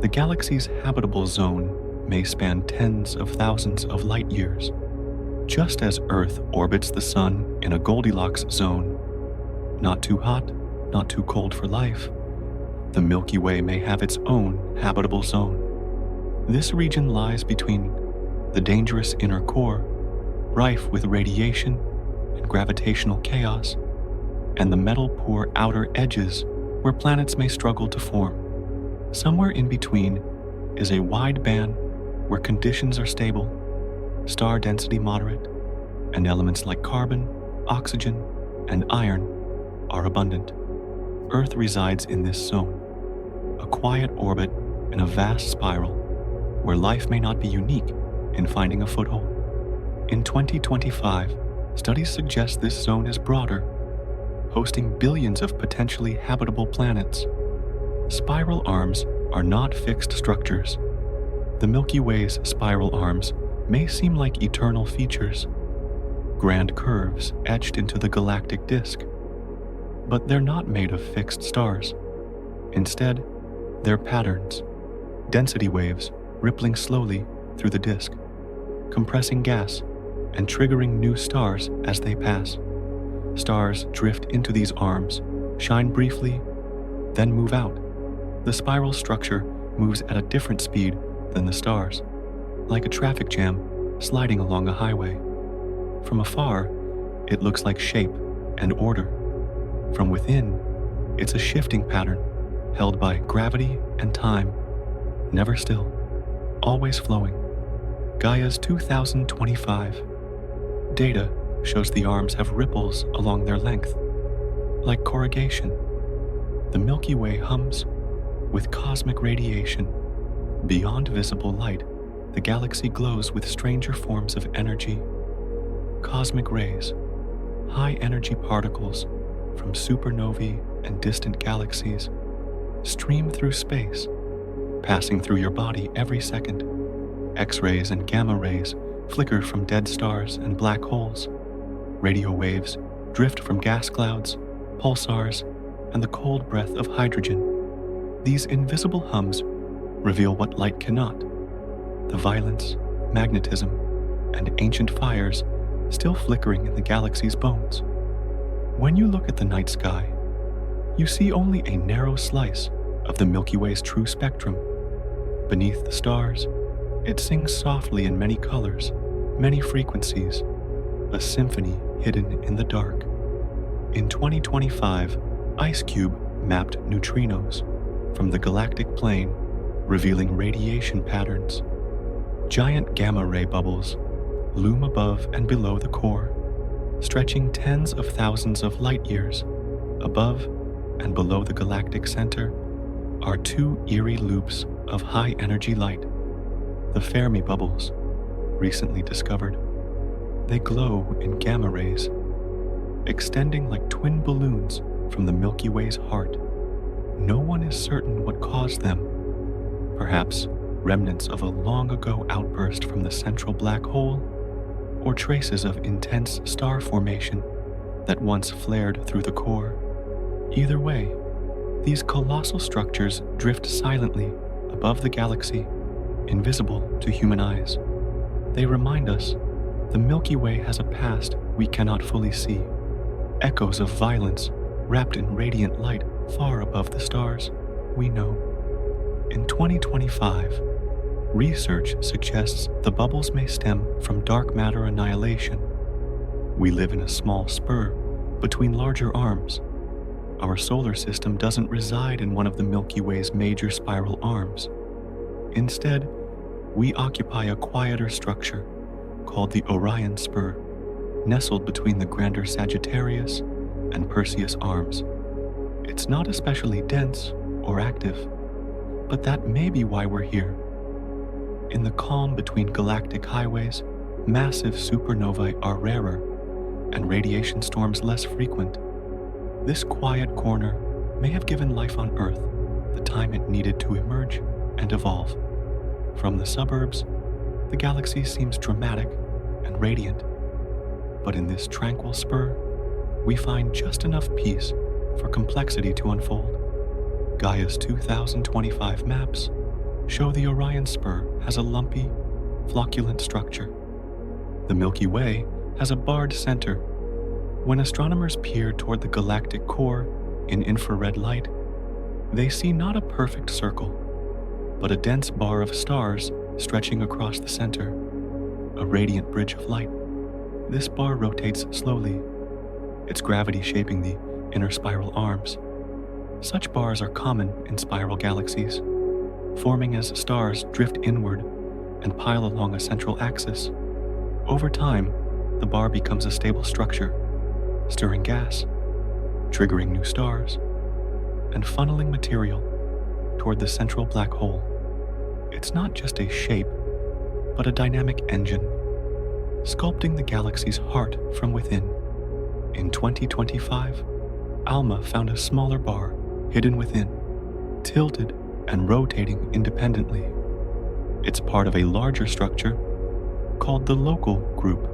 The galaxy's habitable zone may span tens of thousands of light years. Just as Earth orbits the sun in a Goldilocks zone, not too hot, not too cold for life, the Milky Way may have its own habitable zone. This region lies between the dangerous inner core, rife with radiation and gravitational chaos, and the metal-poor outer edges where planets may struggle to form. Somewhere in between is a wide band where conditions are stable, star density moderate, and elements like carbon, oxygen, and iron are abundant. Earth resides in this zone, a quiet orbit in a vast spiral where life may not be unique in finding a foothold. In 2025, studies suggest this zone is broader, hosting billions of potentially habitable planets. Spiral arms are not fixed structures. The Milky Way's spiral arms may seem like eternal features, grand curves etched into the galactic disk. But they're not made of fixed stars. Instead, they're patterns, density waves rippling slowly through the disk, compressing gas and triggering new stars as they pass. Stars drift into these arms, shine briefly, then move out. The spiral structure moves at a different speed than the stars, like a traffic jam sliding along a highway. From afar, it looks like shape and order. From within, it's a shifting pattern held by gravity and time, never still, always flowing. Gaia's 2025 data shows the arms have ripples along their length, like corrugation. The Milky Way hums with cosmic radiation. Beyond visible light, the galaxy glows with stranger forms of energy. Cosmic rays, high-energy particles from supernovae and distant galaxies, stream through space, passing through your body every second. X-rays and gamma rays flicker from dead stars and black holes. Radio waves drift from gas clouds, pulsars, and the cold breath of hydrogen. These invisible hums reveal what light cannot: the violence, magnetism, and ancient fires still flickering in the galaxy's bones. When you look at the night sky, you see only a narrow slice of the Milky Way's true spectrum. Beneath the stars, it sings softly in many colors, many frequencies, a symphony hidden in the dark. In 2025, IceCube mapped neutrinos from the galactic plane, revealing radiation patterns. Giant gamma-ray bubbles loom above and below the core, stretching tens of thousands of light years. Above and below the galactic center are two eerie loops of high-energy light, the Fermi bubbles, recently discovered. They glow in gamma rays, extending like twin balloons from the Milky Way's heart. No one is certain what caused them. Perhaps remnants of a long-ago outburst from the central black hole, or traces of intense star formation that once flared through the core. Either way, these colossal structures drift silently above the galaxy, invisible to human eyes. They remind us the Milky Way has a past we cannot fully see, echoes of violence wrapped in radiant light far above the stars we know. In 2025, research suggests the bubbles may stem from dark matter annihilation. We live in a small spur between larger arms. Our solar system doesn't reside in one of the Milky Way's major spiral arms. Instead, we occupy a quieter structure called the Orion Spur, nestled between the grander Sagittarius and Perseus arms. It's not especially dense or active, but that may be why we're here. In the calm between galactic highways, massive supernovae are rarer and radiation storms less frequent. This quiet corner may have given life on Earth the time it needed to emerge and evolve. From the suburbs, the galaxy seems dramatic and radiant, but in this tranquil spur, we find just enough peace for complexity to unfold. Gaia's 2025 maps show the Orion Spur has a lumpy, flocculent structure. The Milky Way has a barred center. When astronomers peer toward the galactic core in infrared light, they see not a perfect circle, but a dense bar of stars stretching across the center, a radiant bridge of light. This bar rotates slowly, its gravity shaping the inner spiral arms. Such bars are common in spiral galaxies, forming as stars drift inward and pile along a central axis. Over time, the bar becomes a stable structure, stirring gas, triggering new stars, and funneling material toward the central black hole. It's not just a shape, but a dynamic engine, sculpting the galaxy's heart from within. In 2025, ALMA found a smaller bar hidden within, tilted and rotating independently. It's part of a larger structure called the local group.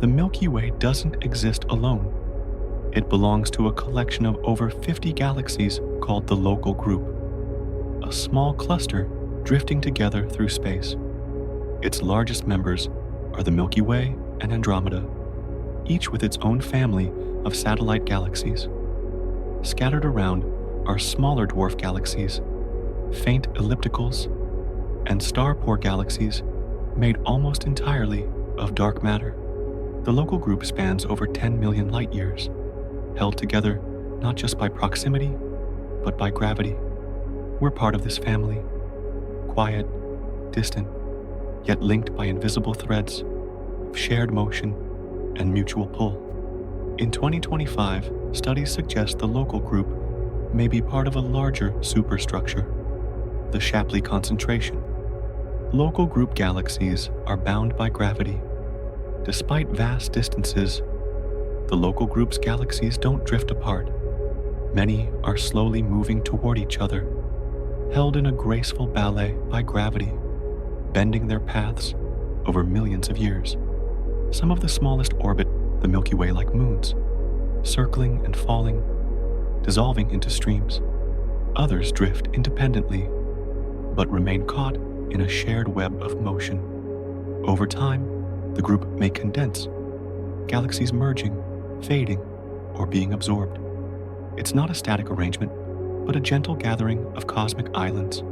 The Milky Way doesn't exist alone. It belongs to a collection of over 50 galaxies called the local group, a small cluster drifting together through space. Its largest members are the Milky Way and Andromeda, each with its own family of satellite galaxies. Scattered around are smaller dwarf galaxies, faint ellipticals, and star-poor galaxies made almost entirely of dark matter. The local group spans over 10 million light years, held together not just by proximity, but by gravity. We're part of this family, quiet, distant, yet linked by invisible threads of shared motion and mutual pull. In 2025, studies suggest the local group may be part of a larger superstructure, the Shapley concentration. Local group galaxies are bound by gravity. Despite vast distances, the local group's galaxies don't drift apart. Many are slowly moving toward each other, held in a graceful ballet by gravity, bending their paths over millions of years. Some of the smallest orbit the Milky Way like moons, circling and falling, dissolving into streams. Others drift independently, but remain caught in a shared web of motion. Over time, the group may condense, galaxies merging, fading, or being absorbed. It's not a static arrangement, but a gentle gathering of cosmic islands,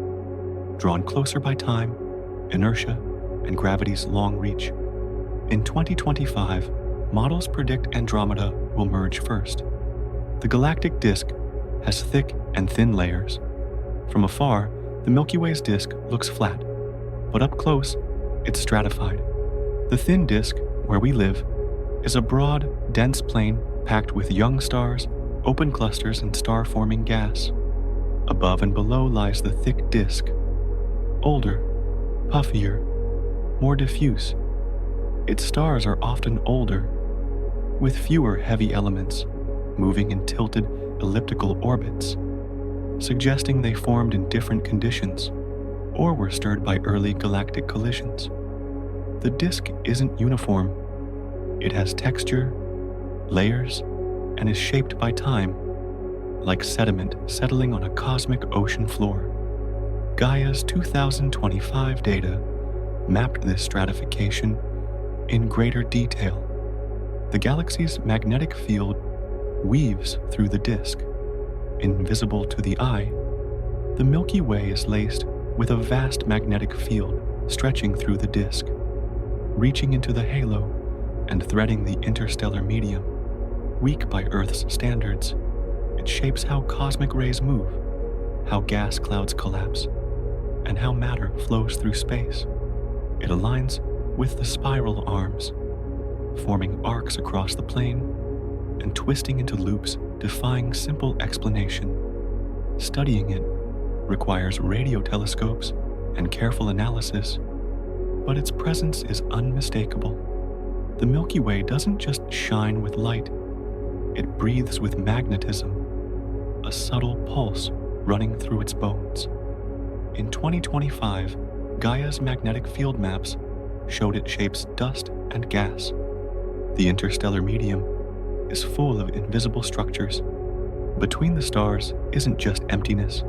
drawn closer by time, inertia, and gravity's long reach. In 2025, models predict Andromeda will merge first. The galactic disk has thick and thin layers. From afar, the Milky Way's disk looks flat, but up close, it's stratified. The thin disk, where we live, is a broad, dense plain packed with young stars, open clusters, and star-forming gas. Above and below lies the thick disk, older, puffier, more diffuse. Its stars are often older, with fewer heavy elements, moving in tilted elliptical orbits, suggesting they formed in different conditions or were stirred by early galactic collisions. The disk isn't uniform. It has texture, layers, and is shaped by time, like sediment settling on a cosmic ocean floor. Gaia's 2025 data mapped this stratification in greater detail. The galaxy's magnetic field weaves through the disk. Invisible to the eye, the Milky Way is laced with a vast magnetic field stretching through the disk, reaching into the halo and threading the interstellar medium. Weak by Earth's standards, it shapes how cosmic rays move, how gas clouds collapse, and how matter flows through space. It aligns with the spiral arms, forming arcs across the plane and twisting into loops defying simple explanation. Studying it requires radio telescopes and careful analysis, but its presence is unmistakable. The Milky Way doesn't just shine with light, it breathes with magnetism, a subtle pulse running through its bones. In 2025, Gaia's magnetic field maps showed it shapes dust and gas. The interstellar medium is full of invisible structures. Between the stars isn't just emptiness.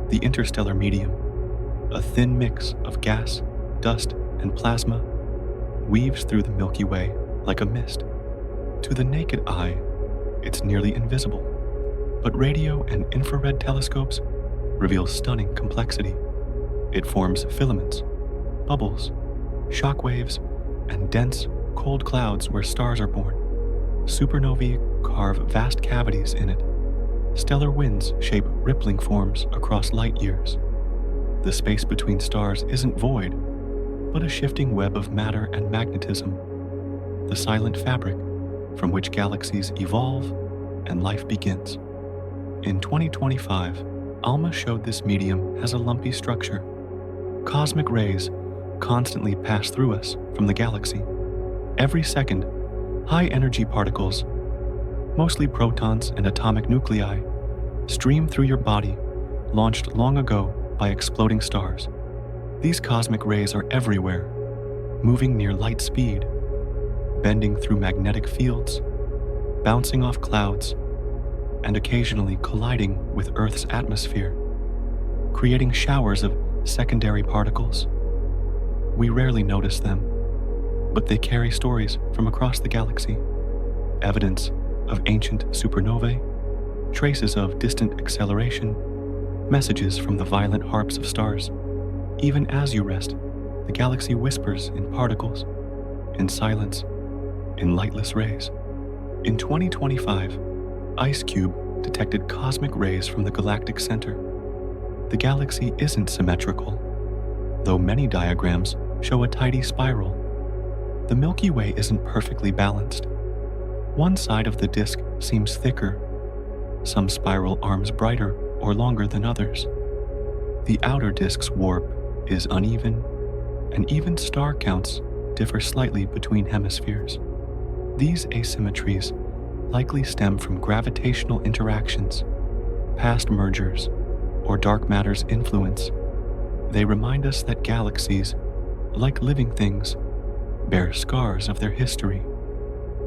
The interstellar medium, a thin mix of gas, dust, and plasma, weaves through the Milky Way like a mist. To the naked eye, it's nearly invisible, but radio and infrared telescopes reveal stunning complexity. It forms filaments, bubbles, shock waves, and dense, cold clouds where stars are born. Supernovae carve vast cavities in it. Stellar winds shape rippling forms across light years. The space between stars isn't void, but a shifting web of matter and magnetism, the silent fabric from which galaxies evolve and life begins. In 2025, ALMA showed this medium has a lumpy structure. Cosmic rays constantly pass through us from the galaxy. Every second, high-energy particles, mostly protons and atomic nuclei, stream through your body, launched long ago by exploding stars. These cosmic rays are everywhere, moving near light speed, bending through magnetic fields, bouncing off clouds, and occasionally colliding with Earth's atmosphere, creating showers of secondary particles. We rarely notice them, but they carry stories from across the galaxy, evidence of ancient supernovae, traces of distant acceleration, messages from the violent harps of stars. Even as you rest, the galaxy whispers in particles, in silence, in lightless rays. In 2025, IceCube detected cosmic rays from the galactic center. The galaxy isn't symmetrical, though many diagrams show a tidy spiral. The Milky Way isn't perfectly balanced. One side of the disk seems thicker, some spiral arms brighter or longer than others. The outer disk's warp is uneven, and even star counts differ slightly between hemispheres. These asymmetries likely stem from gravitational interactions, past mergers, or dark matter's influence. They remind us that galaxies, like living things, bear scars of their history,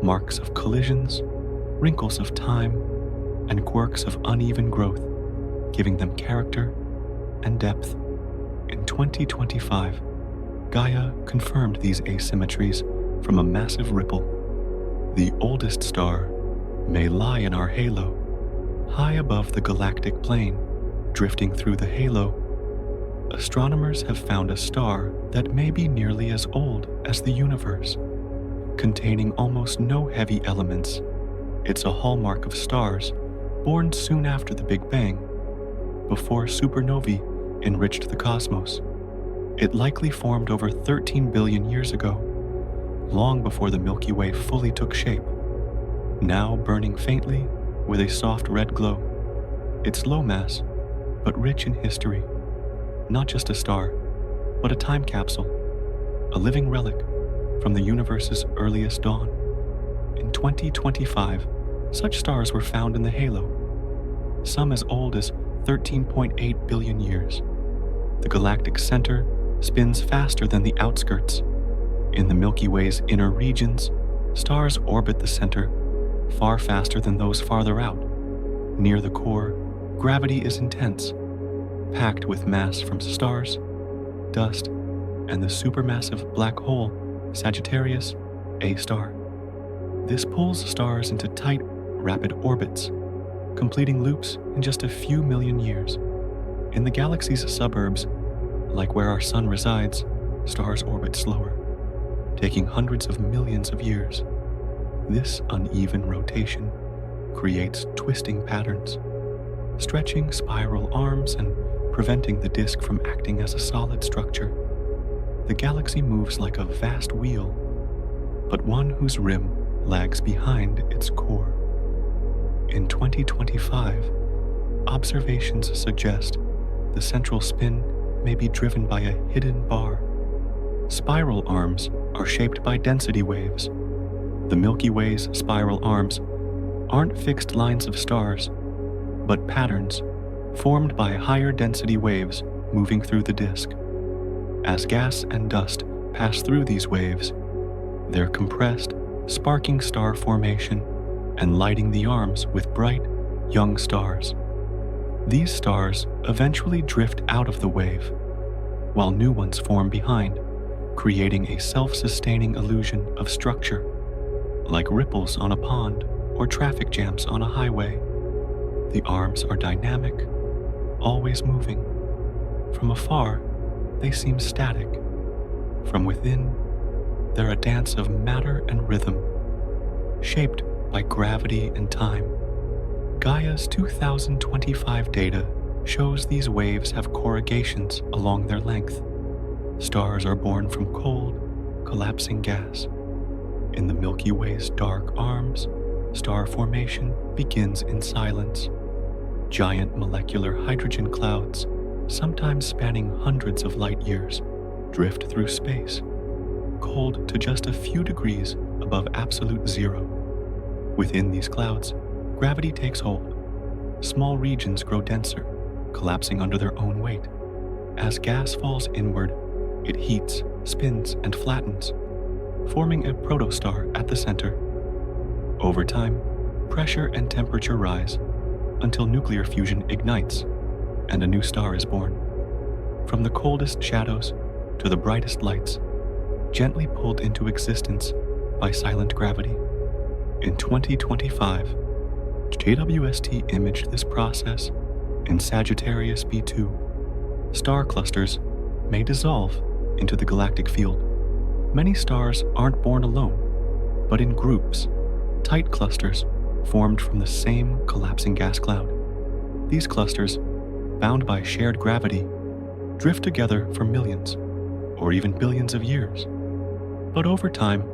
marks of collisions, wrinkles of time, and quirks of uneven growth, giving them character and depth. In 2025, Gaia confirmed these asymmetries from a massive ripple. The oldest star may lie in our halo, high above the galactic plane. Drifting through the halo, astronomers have found a star that may be nearly as old as the universe, containing almost no heavy elements. It's a hallmark of stars born soon after the Big Bang, before supernovae enriched the cosmos. It likely formed over 13 billion years ago, long before the Milky Way fully took shape. Now burning faintly with a soft red glow, it's low mass, but rich in history. Not just a star, but a time capsule, a living relic from the universe's earliest dawn. In 2025, such stars were found in the halo, some as old as 13.8 billion years. The galactic center spins faster than the outskirts. In the Milky Way's inner regions, stars orbit the center far faster than those farther out. Near the core, gravity is intense, packed with mass from stars, dust, and the supermassive black hole Sagittarius A star. This pulls stars into tight, rapid orbits, completing loops in just a few million years. In the galaxy's suburbs, like where our sun resides, stars orbit slower, taking hundreds of millions of years. This uneven rotation creates twisting patterns, stretching spiral arms and preventing the disk from acting as a solid structure. The galaxy moves like a vast wheel, but one whose rim lags behind its core. In 2025, observations suggest the central spin may be driven by a hidden bar. Spiral arms are shaped by density waves. The Milky Way's spiral arms aren't fixed lines of stars, but patterns formed by higher density waves moving through the disk. As gas and dust pass through these waves, they're compressed, sparking star formation and lighting the arms with bright, young stars. These stars eventually drift out of the wave, while new ones form behind, creating a self-sustaining illusion of structure, like ripples on a pond or traffic jams on a highway. The arms are dynamic, always moving. From afar, they seem static. From within, they're a dance of matter and rhythm, shaped by gravity and time. Gaia's 2025 data shows these waves have corrugations along their length. Stars are born from cold, collapsing gas. In the Milky Way's dark arms, star formation begins in silence. Giant molecular hydrogen clouds, sometimes spanning hundreds of light years, drift through space, cold to just a few degrees above absolute zero. Within these clouds, gravity takes hold. Small regions grow denser, collapsing under their own weight. As gas falls inward, it heats, spins, and flattens, forming a protostar at the center. Over time, pressure and temperature rise until nuclear fusion ignites and a new star is born. From the coldest shadows to the brightest lights, gently pulled into existence by silent gravity. In 2025, JWST imaged this process in Sagittarius B2. Star clusters may dissolve into the galactic field. Many stars aren't born alone, but in groups, tight clusters formed from the same collapsing gas cloud. These clusters, bound by shared gravity, drift together for millions or even billions of years. But over time,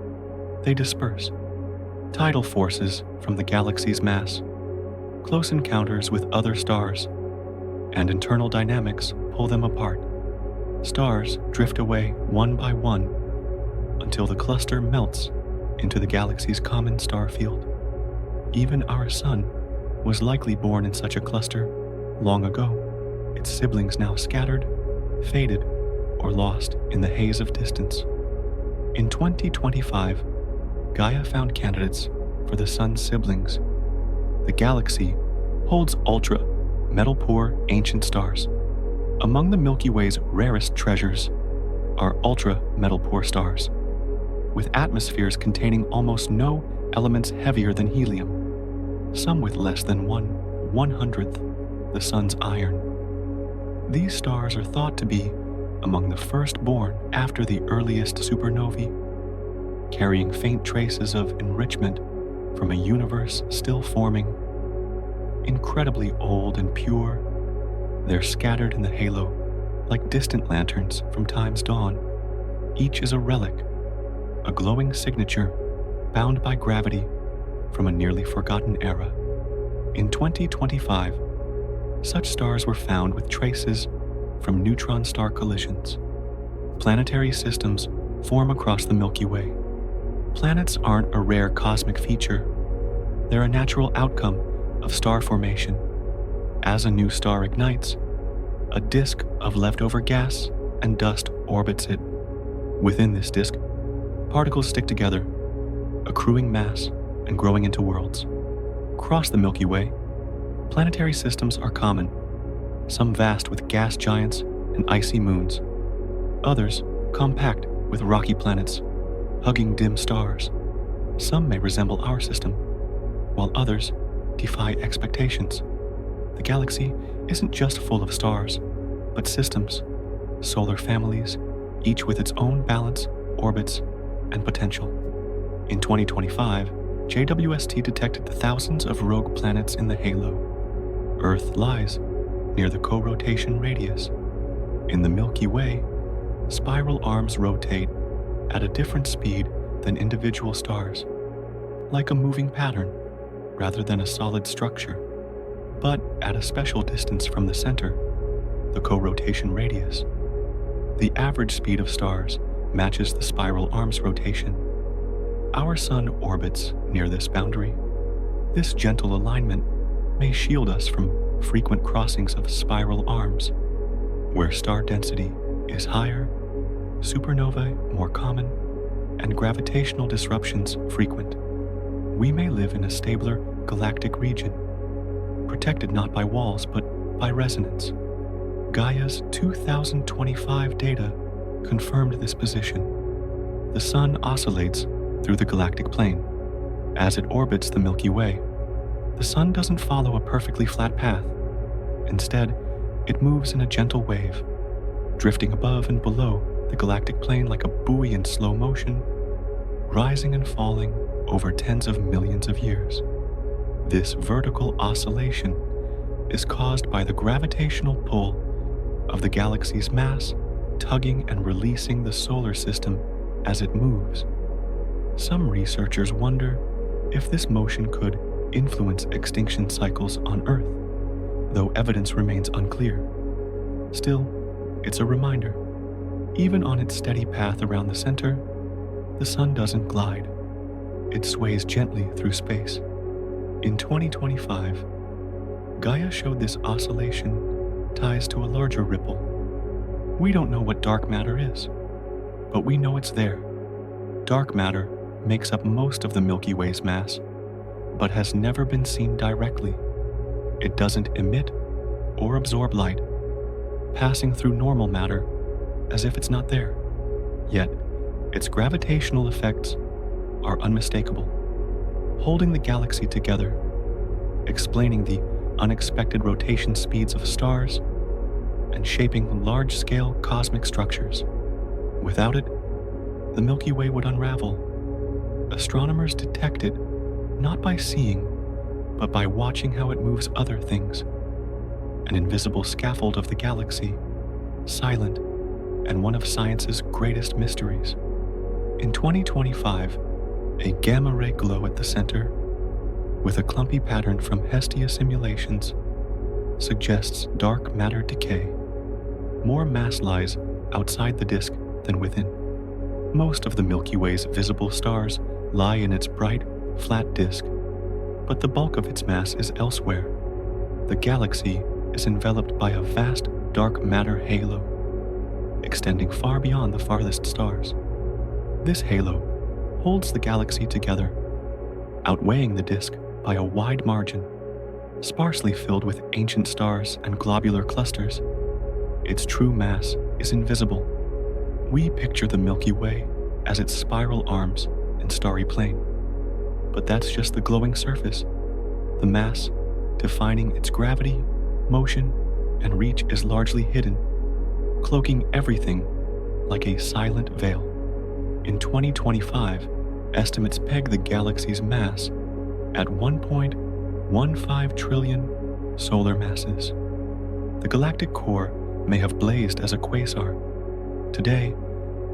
they disperse. Tidal forces from the galaxy's mass, close encounters with other stars, and internal dynamics pull them apart. Stars drift away one by one until the cluster melts into the galaxy's common star field. Even our sun was likely born in such a cluster long ago, its siblings now scattered, faded, or lost in the haze of distance. In 2025, Gaia found candidates for the sun's siblings. The galaxy holds ultra, metal-poor ancient stars, Among the Milky Way's rarest treasures are ultra-metal-poor stars, with atmospheres containing almost no elements heavier than helium, some with less than 1/100th the Sun's iron. These stars are thought to be among the first born after the earliest supernovae, carrying faint traces of enrichment from a universe still forming. Incredibly old and pure, they're scattered in the halo like distant lanterns from time's dawn. Each is a relic, a glowing signature bound by gravity from a nearly forgotten era. In 2025, such stars were found with traces from neutron star collisions. Planetary systems form across the Milky Way. Planets aren't a rare cosmic feature. They're a natural outcome of star formation. As a new star ignites, a disk of leftover gas and dust orbits it. Within this disk, particles stick together, accruing mass and growing into worlds. Across the Milky Way, planetary systems are common, some vast with gas giants and icy moons, others compact with rocky planets, hugging dim stars. Some may resemble our system, while others defy expectations. The galaxy isn't just full of stars, but systems, solar families, each with its own balance, orbits, and potential. In 2025, JWST detected the thousands of rogue planets in the halo. Earth lies near the co-rotation radius. In the Milky Way, spiral arms rotate at a different speed than individual stars, like a moving pattern rather than a solid structure, but at a special distance from the center, the co-rotation radius. The average speed of stars matches the spiral arms rotation. Our Sun orbits near this boundary. This gentle alignment may shield us from frequent crossings of spiral arms, where star density is higher, supernovae more common, and gravitational disruptions frequent. We may live in a stabler galactic region, protected not by walls but by resonance. Gaia's 2025 data confirmed this position. The Sun oscillates through the galactic plane. As it orbits the Milky Way, the Sun doesn't follow a perfectly flat path. Instead, it moves in a gentle wave, drifting above and below the galactic plane like a buoy in slow motion, rising and falling over tens of millions of years. This vertical oscillation is caused by the gravitational pull of the galaxy's mass tugging and releasing the solar system as it moves. Some researchers wonder if this motion could influence extinction cycles on Earth, though evidence remains unclear. Still, it's a reminder. Even on its steady path around the center, the Sun doesn't glide. It sways gently through space. In 2025, Gaia showed this oscillation ties to a larger ripple. We don't know what dark matter is, but we know it's there. Dark matter makes up most of the Milky Way's mass, but has never been seen directly. It doesn't emit or absorb light, passing through normal matter as if it's not there. Yet, its gravitational effects are unmistakable, holding the galaxy together, explaining the unexpected rotation speeds of stars, and shaping large-scale cosmic structures. Without it, the Milky Way would unravel. Astronomers detect it not by seeing, but by watching how it moves other things. An invisible scaffold of the galaxy, silent and one of science's greatest mysteries. In 2025, a gamma-ray glow at the center, with a clumpy pattern from Hestia simulations, suggests dark matter decay. More mass lies outside the disk than within. Most of the Milky Way's visible stars lie in its bright, flat disk, but the bulk of its mass is elsewhere. The galaxy is enveloped by a vast dark matter halo, extending far beyond the farthest stars. This halo holds the galaxy together, outweighing the disk by a wide margin. Sparsely filled with ancient stars and globular clusters, Its true mass is invisible. We picture the Milky Way as its spiral arms and starry plane. But that's just the glowing surface. The mass, defining its gravity, motion, and reach, is largely hidden, cloaking everything like a silent veil. In 2025, estimates peg the galaxy's mass at 1.15 trillion solar masses. The galactic core may have blazed as a quasar. Today,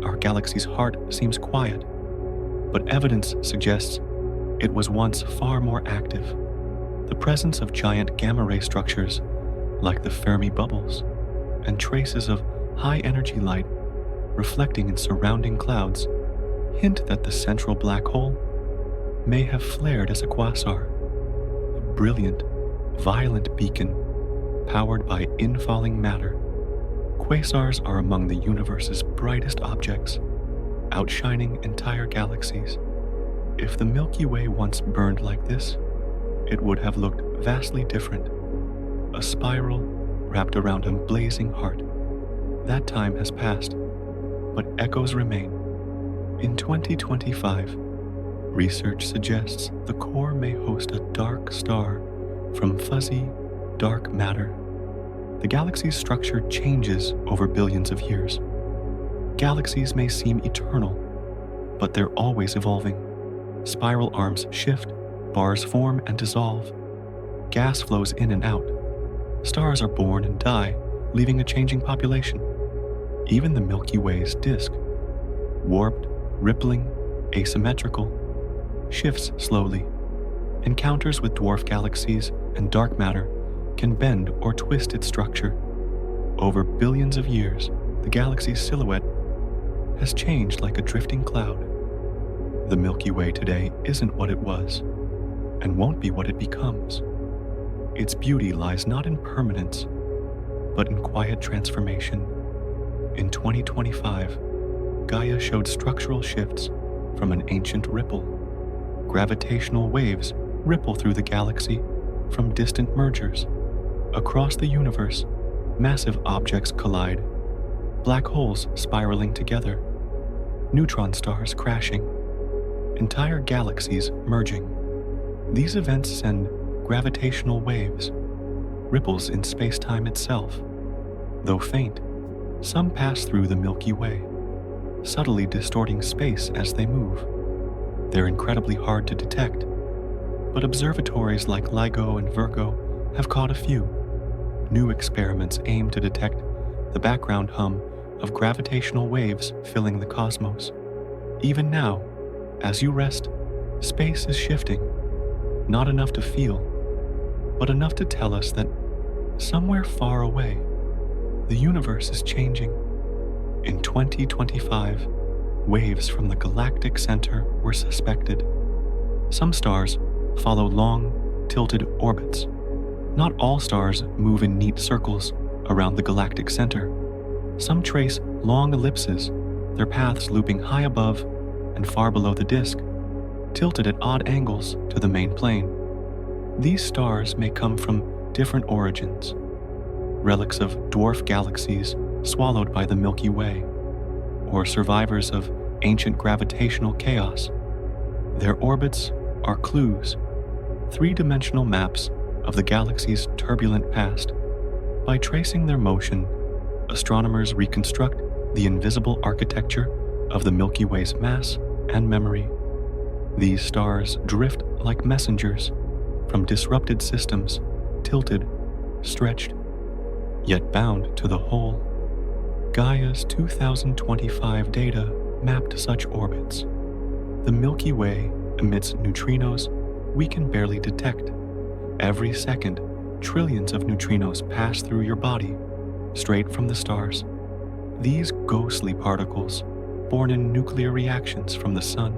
our galaxy's heart seems quiet, but evidence suggests it was once far more active. The presence of giant gamma-ray structures, like the Fermi bubbles, and traces of high-energy light reflecting in surrounding clouds, hint that the central black hole may have flared as a quasar, a brilliant, violent beacon powered by infalling matter. Quasars are among the universe's brightest objects, outshining entire galaxies. If the Milky Way once burned like this, it would have looked vastly different, a spiral wrapped around a blazing heart. That time has passed, but echoes remain. In 2025, research suggests the core may host a dark star from fuzzy, dark matter. The galaxy's structure changes over billions of years. Galaxies may seem eternal, but they're always evolving. Spiral arms shift, bars form and dissolve. Gas flows in and out. Stars are born and die, leaving a changing population. Even the Milky Way's disk, warped, rippling, asymmetrical, shifts slowly. Encounters with dwarf galaxies and dark matter can bend or twist its structure. Over billions of years, the galaxy's silhouette has changed like a drifting cloud. The Milky Way today isn't what it was, and won't be what it becomes. Its beauty lies not in permanence, but in quiet transformation. In 2025, Gaia showed structural shifts from an ancient ripple. Gravitational waves ripple through the galaxy from distant mergers. Across the universe, massive objects collide, black holes spiraling together, neutron stars crashing, entire galaxies merging. These events send gravitational waves, ripples in space-time itself. Though faint, some pass through the Milky Way, subtly distorting space as they move. They're incredibly hard to detect, but observatories like LIGO and Virgo have caught a few. New experiments aim to detect the background hum of gravitational waves filling the cosmos. Even now, as you rest, space is shifting, not enough to feel, but enough to tell us that somewhere far away, the universe is changing. In 2025, waves from the galactic center were suspected. Some stars follow long, tilted orbits. Not all stars move in neat circles around the galactic center. Some trace long ellipses, their paths looping high above and far below the disk, tilted at odd angles to the main plane. These stars may come from different origins, relics of dwarf galaxies swallowed by the Milky Way, or survivors of ancient gravitational chaos. Their orbits are clues, three-dimensional maps of the galaxy's turbulent past. By tracing their motion, astronomers reconstruct the invisible architecture of the Milky Way's mass and memory. These stars drift like messengers from disrupted systems, tilted, stretched, yet bound to the whole. Gaia's 2025 data mapped such orbits. The Milky Way emits neutrinos we can barely detect. Every second, trillions of neutrinos pass through your body, straight from the stars. These ghostly particles, born in nuclear reactions from the sun,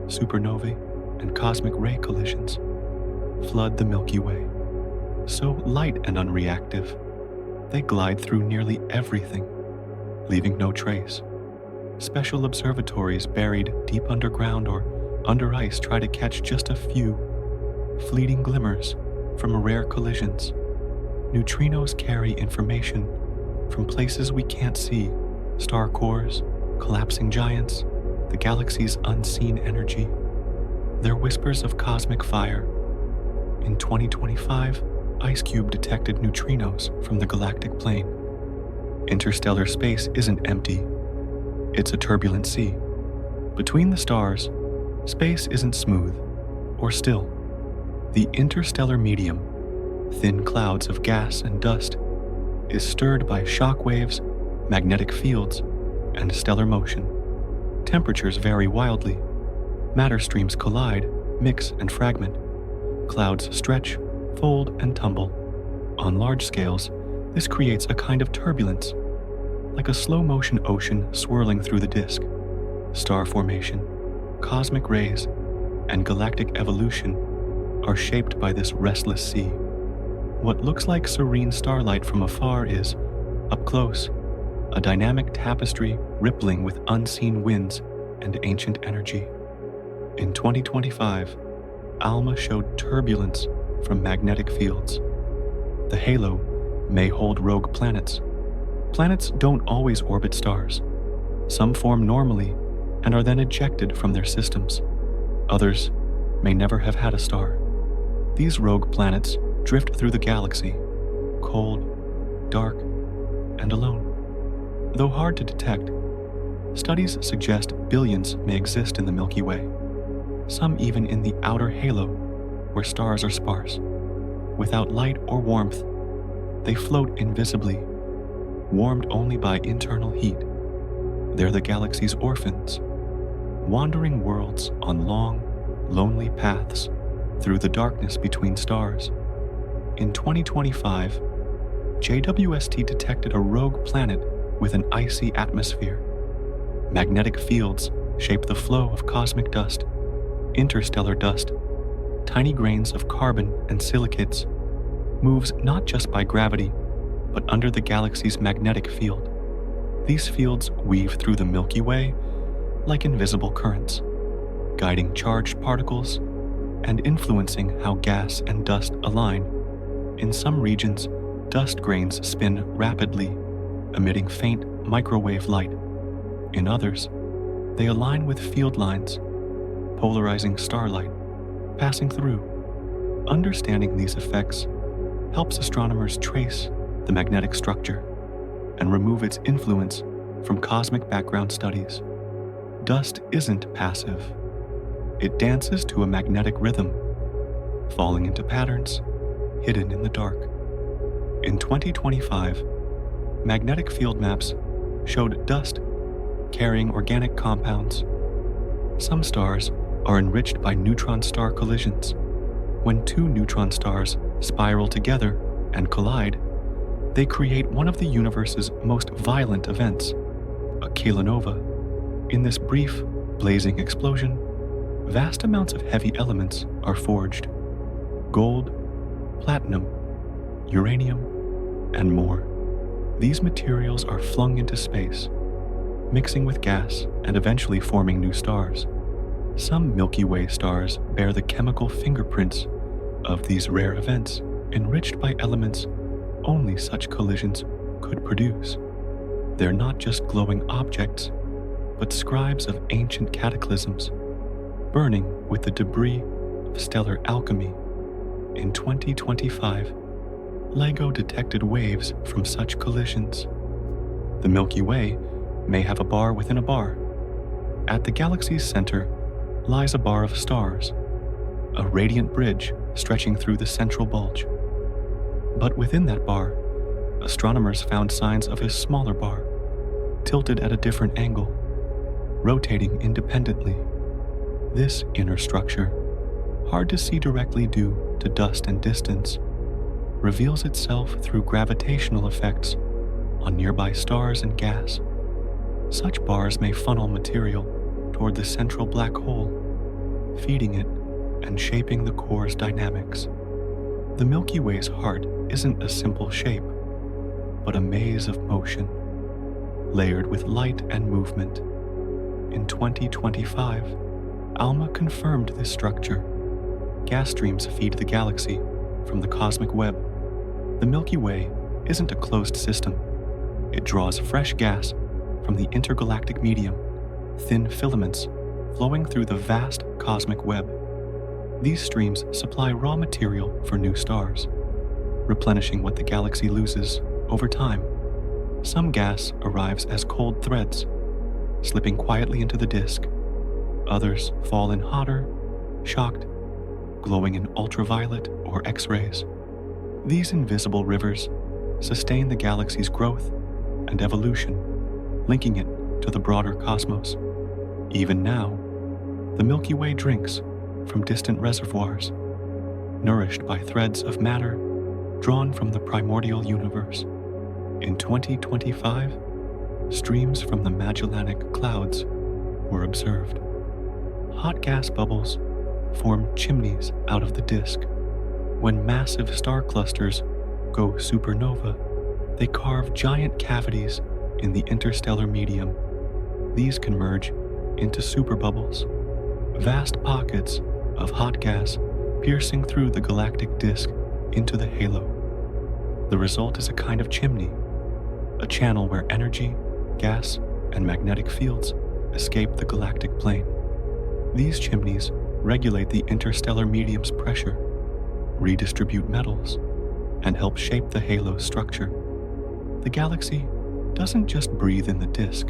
supernovae, and cosmic ray collisions, flood the Milky Way. So light and unreactive, they glide through nearly everything, leaving no trace. Special observatories buried deep underground or under ice try to catch just a few fleeting glimmers from rare collisions. Neutrinos carry information from places we can't see, star cores, collapsing giants, the galaxy's unseen energy. They're whispers of cosmic fire. In 2025, IceCube detected neutrinos from the galactic plane. Interstellar space isn't empty. It's a turbulent sea. Between the stars, space isn't smooth or still. The interstellar medium, thin clouds of gas and dust, is stirred by shock waves, magnetic fields, and stellar motion. Temperatures vary wildly. Matter streams collide, mix, and fragment. Clouds stretch, fold, and tumble. On large scales, this creates a kind of turbulence, like a slow-motion ocean swirling through the disk. Star formation, cosmic rays, and galactic evolution are shaped by this restless sea. What looks like serene starlight from afar is, up close, a dynamic tapestry rippling with unseen winds and ancient energy. In 2025, ALMA showed turbulence from magnetic fields. The halo may hold rogue planets. Planets don't always orbit stars. Some form normally and are then ejected from their systems. Others may never have had a star. These rogue planets drift through the galaxy, cold, dark, and alone. Though hard to detect, studies suggest billions may exist in the Milky Way, some even in the outer halo where stars are sparse. Without light or warmth, they float invisibly, warmed only by internal heat. They're the galaxy's orphans, wandering worlds on long, lonely paths through the darkness between stars. In 2025, JWST detected a rogue planet with an icy atmosphere. Magnetic fields shape the flow of cosmic dust, interstellar dust, tiny grains of carbon and silicates, moves not just by gravity, but under the galaxy's magnetic field. These fields weave through the Milky Way like invisible currents, guiding charged particles and influencing how gas and dust align. In some regions, dust grains spin rapidly, emitting faint microwave light. In others, they align with field lines, polarizing starlight, passing through. Understanding these effects helps astronomers trace the magnetic structure and remove its influence from cosmic background studies. Dust isn't passive. It dances to a magnetic rhythm, falling into patterns hidden in the dark. In 2025, magnetic field maps showed dust carrying organic compounds. Some stars are enriched by neutron star collisions. When two neutron stars spiral together and collide, they create one of the universe's most violent events, a kilonova. In this brief, blazing explosion, vast amounts of heavy elements are forged: gold, platinum, uranium, and more. These materials are flung into space, mixing with gas and eventually forming new stars. Some Milky Way stars bear the chemical fingerprints of these rare events, enriched by elements only such collisions could produce. They're not just glowing objects, but scribes of ancient cataclysms, burning with the debris of stellar alchemy. In 2025, LIGO detected waves from such collisions. The Milky Way may have a bar within a bar. At the galaxy's center lies a bar of stars, a radiant bridge stretching through the central bulge. But within that bar, astronomers found signs of a smaller bar, tilted at a different angle, rotating independently. This inner structure, hard to see directly due to dust and distance, reveals itself through gravitational effects on nearby stars and gas. Such bars may funnel material toward the central black hole, feeding it and shaping the core's dynamics. The Milky Way's heart isn't a simple shape, but a maze of motion, layered with light and movement. In 2025, ALMA confirmed this structure. Gas streams feed the galaxy from the cosmic web. The Milky Way isn't a closed system. It draws fresh gas from the intergalactic medium, thin filaments flowing through the vast cosmic web. These streams supply raw material for new stars, replenishing what the galaxy loses over time. Some gas arrives as cold threads, slipping quietly into the disk. Others fall in hotter, shocked, glowing in ultraviolet or X-rays. These invisible rivers sustain the galaxy's growth and evolution, linking it to the broader cosmos. Even now, the Milky Way drinks from distant reservoirs, nourished by threads of matter drawn from the primordial universe. In 2025, streams from the Magellanic Clouds were observed. Hot gas bubbles form chimneys out of the disk. When massive star clusters go supernova, they carve giant cavities in the interstellar medium. These can merge into superbubbles, vast pockets of hot gas piercing through the galactic disk into the halo. The result is a kind of chimney, a channel where energy, gas, and magnetic fields escape the galactic plane. These chimneys regulate the interstellar medium's pressure, redistribute metals, and help shape the halo's structure. The galaxy doesn't just breathe in the disk,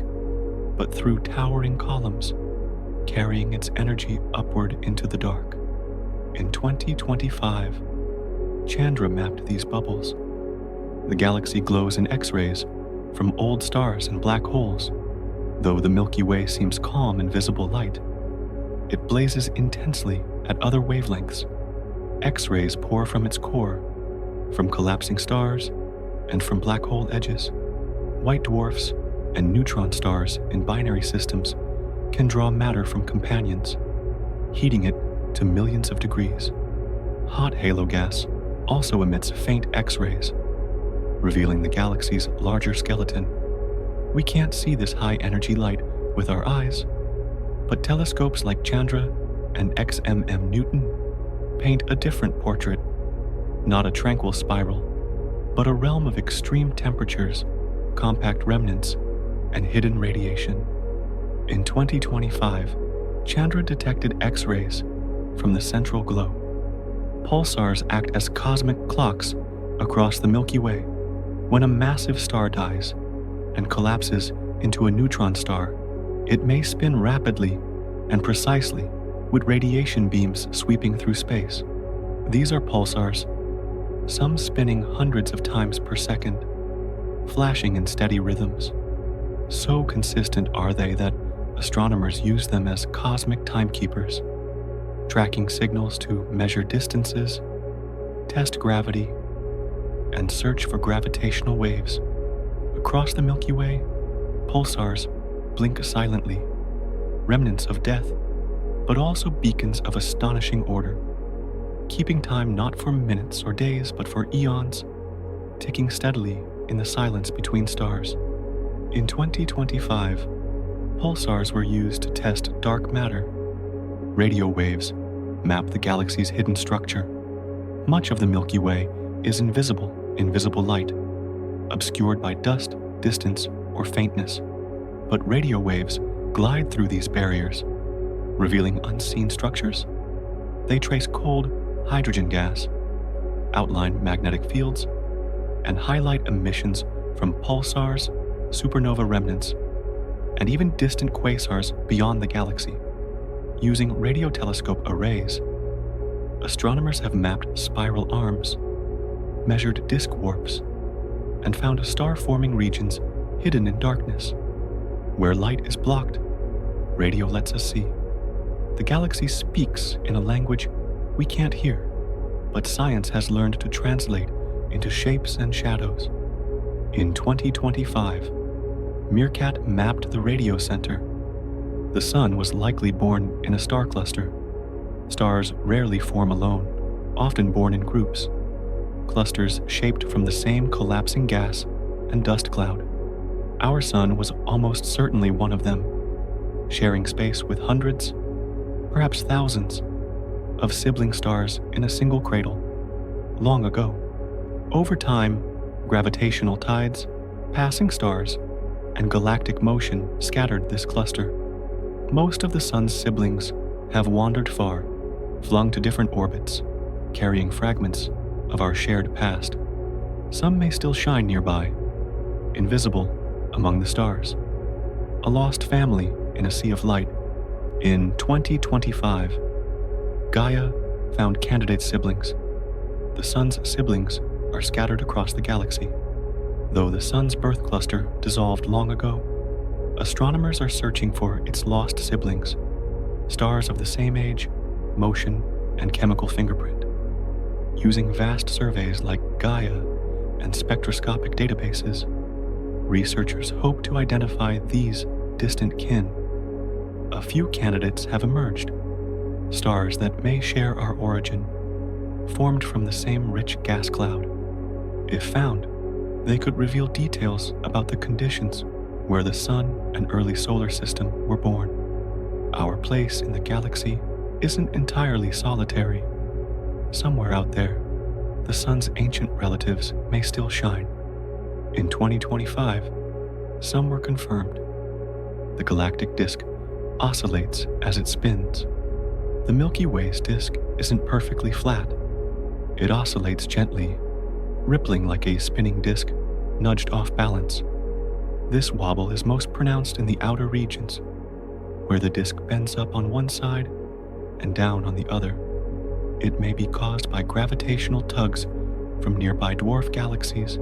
but through towering columns, carrying its energy upward into the dark. In 2025, Chandra mapped these bubbles. The galaxy glows in X-rays from old stars and black holes. Though the Milky Way seems calm in visible light, it blazes intensely at other wavelengths. X-rays pour from its core, from collapsing stars, and from black hole edges. White dwarfs and neutron stars in binary systems can draw matter from companions, heating it to millions of degrees. Hot halo gas also emits faint X-rays, revealing the galaxy's larger skeleton. We can't see this high-energy light with our eyes, but telescopes like Chandra and XMM Newton paint a different portrait, not a tranquil spiral, but a realm of extreme temperatures, compact remnants, and hidden radiation. In 2025, Chandra detected X-rays from the central glow. Pulsars act as cosmic clocks across the Milky Way. When a massive star dies and collapses into a neutron star, it may spin rapidly and precisely with radiation beams sweeping through space. These are pulsars, some spinning hundreds of times per second, flashing in steady rhythms. So consistent are they that astronomers use them as cosmic timekeepers, tracking signals to measure distances, test gravity, and search for gravitational waves. Across the Milky Way, pulsars blink silently, remnants of death, but also beacons of astonishing order, keeping time not for minutes or days, but for eons, ticking steadily in the silence between stars. In 2025, pulsars were used to test dark matter. Radio waves map the galaxy's hidden structure. Much of the Milky Way is invisible in visible light, obscured by dust, distance, or faintness. But radio waves glide through these barriers, revealing unseen structures. They trace cold hydrogen gas, outline magnetic fields, and highlight emissions from pulsars, supernova remnants, and even distant quasars beyond the galaxy. Using radio telescope arrays, astronomers have mapped spiral arms, measured disk warps, and found star-forming regions hidden in darkness. Where light is blocked, radio lets us see. The galaxy speaks in a language we can't hear, but science has learned to translate into shapes and shadows. In 2025, Meerkat mapped the radio center. The sun was likely born in a star cluster. Stars rarely form alone, often born in groups, clusters shaped from the same collapsing gas and dust cloud. Our sun was almost certainly one of them, sharing space with hundreds, perhaps thousands, of sibling stars in a single cradle, long ago. Over time, gravitational tides, Passing stars and galactic motion scattered this cluster. Most of the Sun's siblings have wandered far, flung to different orbits, carrying fragments of our shared past. Some may still shine nearby, invisible among the stars. A lost family in a sea of light. In 2025, Gaia found candidate siblings. The Sun's siblings are scattered across the galaxy. Though the Sun's birth cluster dissolved long ago, astronomers are searching for its lost siblings, stars of the same age, motion, and chemical fingerprint. Using vast surveys like Gaia and spectroscopic databases, researchers hope to identify these distant kin. A few candidates have emerged, stars that may share our origin, formed from the same rich gas cloud. If found, they could reveal details about the conditions where the Sun and early solar system were born. Our place in the galaxy isn't entirely solitary. Somewhere out there, the Sun's ancient relatives may still shine. In 2025, some were confirmed. The galactic disk oscillates as it spins. The Milky Way's disk isn't perfectly flat. It oscillates gently, rippling like a spinning disk nudged off balance. This wobble is most pronounced in the outer regions, where the disk bends up on one side and down on the other. It may be caused by gravitational tugs from nearby dwarf galaxies,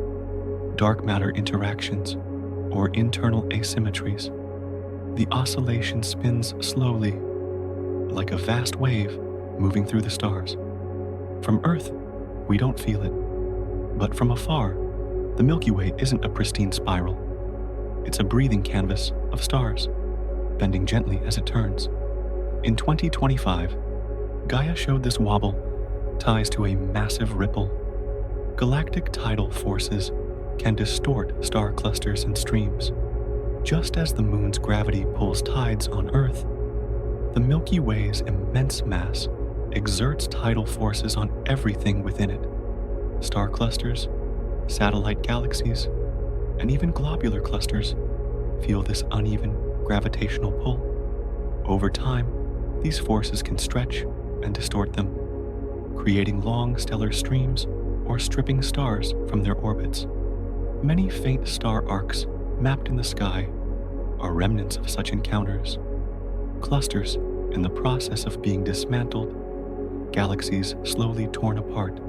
dark matter interactions, or internal asymmetries. The oscillation spins slowly, like a vast wave moving through the stars. From Earth, we don't feel it, but from afar, the Milky Way isn't a pristine spiral. It's a breathing canvas of stars, bending gently as it turns. In 2025, Gaia showed this wobble ties to a massive ripple. Galactic tidal forces can distort star clusters and streams. Just as the moon's gravity pulls tides on Earth, the Milky Way's immense mass exerts tidal forces on everything within it. Star clusters, satellite galaxies, and even globular clusters feel this uneven gravitational pull. Over time, these forces can stretch and distort them, creating long stellar streams or stripping stars from their orbits. Many faint star arcs mapped in the sky are remnants of such encounters. Clusters in the process of being dismantled, galaxies slowly torn apart.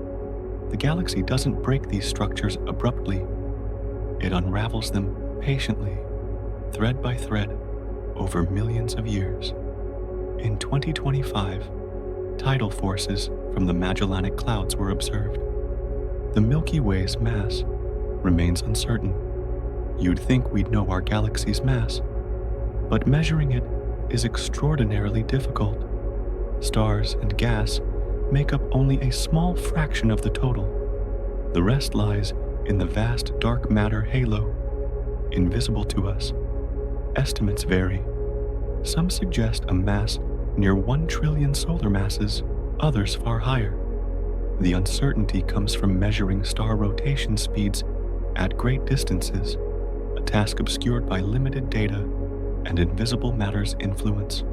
The galaxy doesn't break these structures abruptly. It unravels them patiently, thread by thread, over millions of years. In 2025, tidal forces from the Magellanic Clouds were observed. The Milky Way's mass remains uncertain. You'd think we'd know our galaxy's mass, but measuring it is extraordinarily difficult. Stars and gas make up only a small fraction of the total. The rest lies in the vast dark matter halo, invisible to us. Estimates vary. Some suggest a mass near 1 trillion solar masses, others far higher. The uncertainty comes from measuring star rotation speeds at great distances, a task obscured by limited data and invisible matter's influence.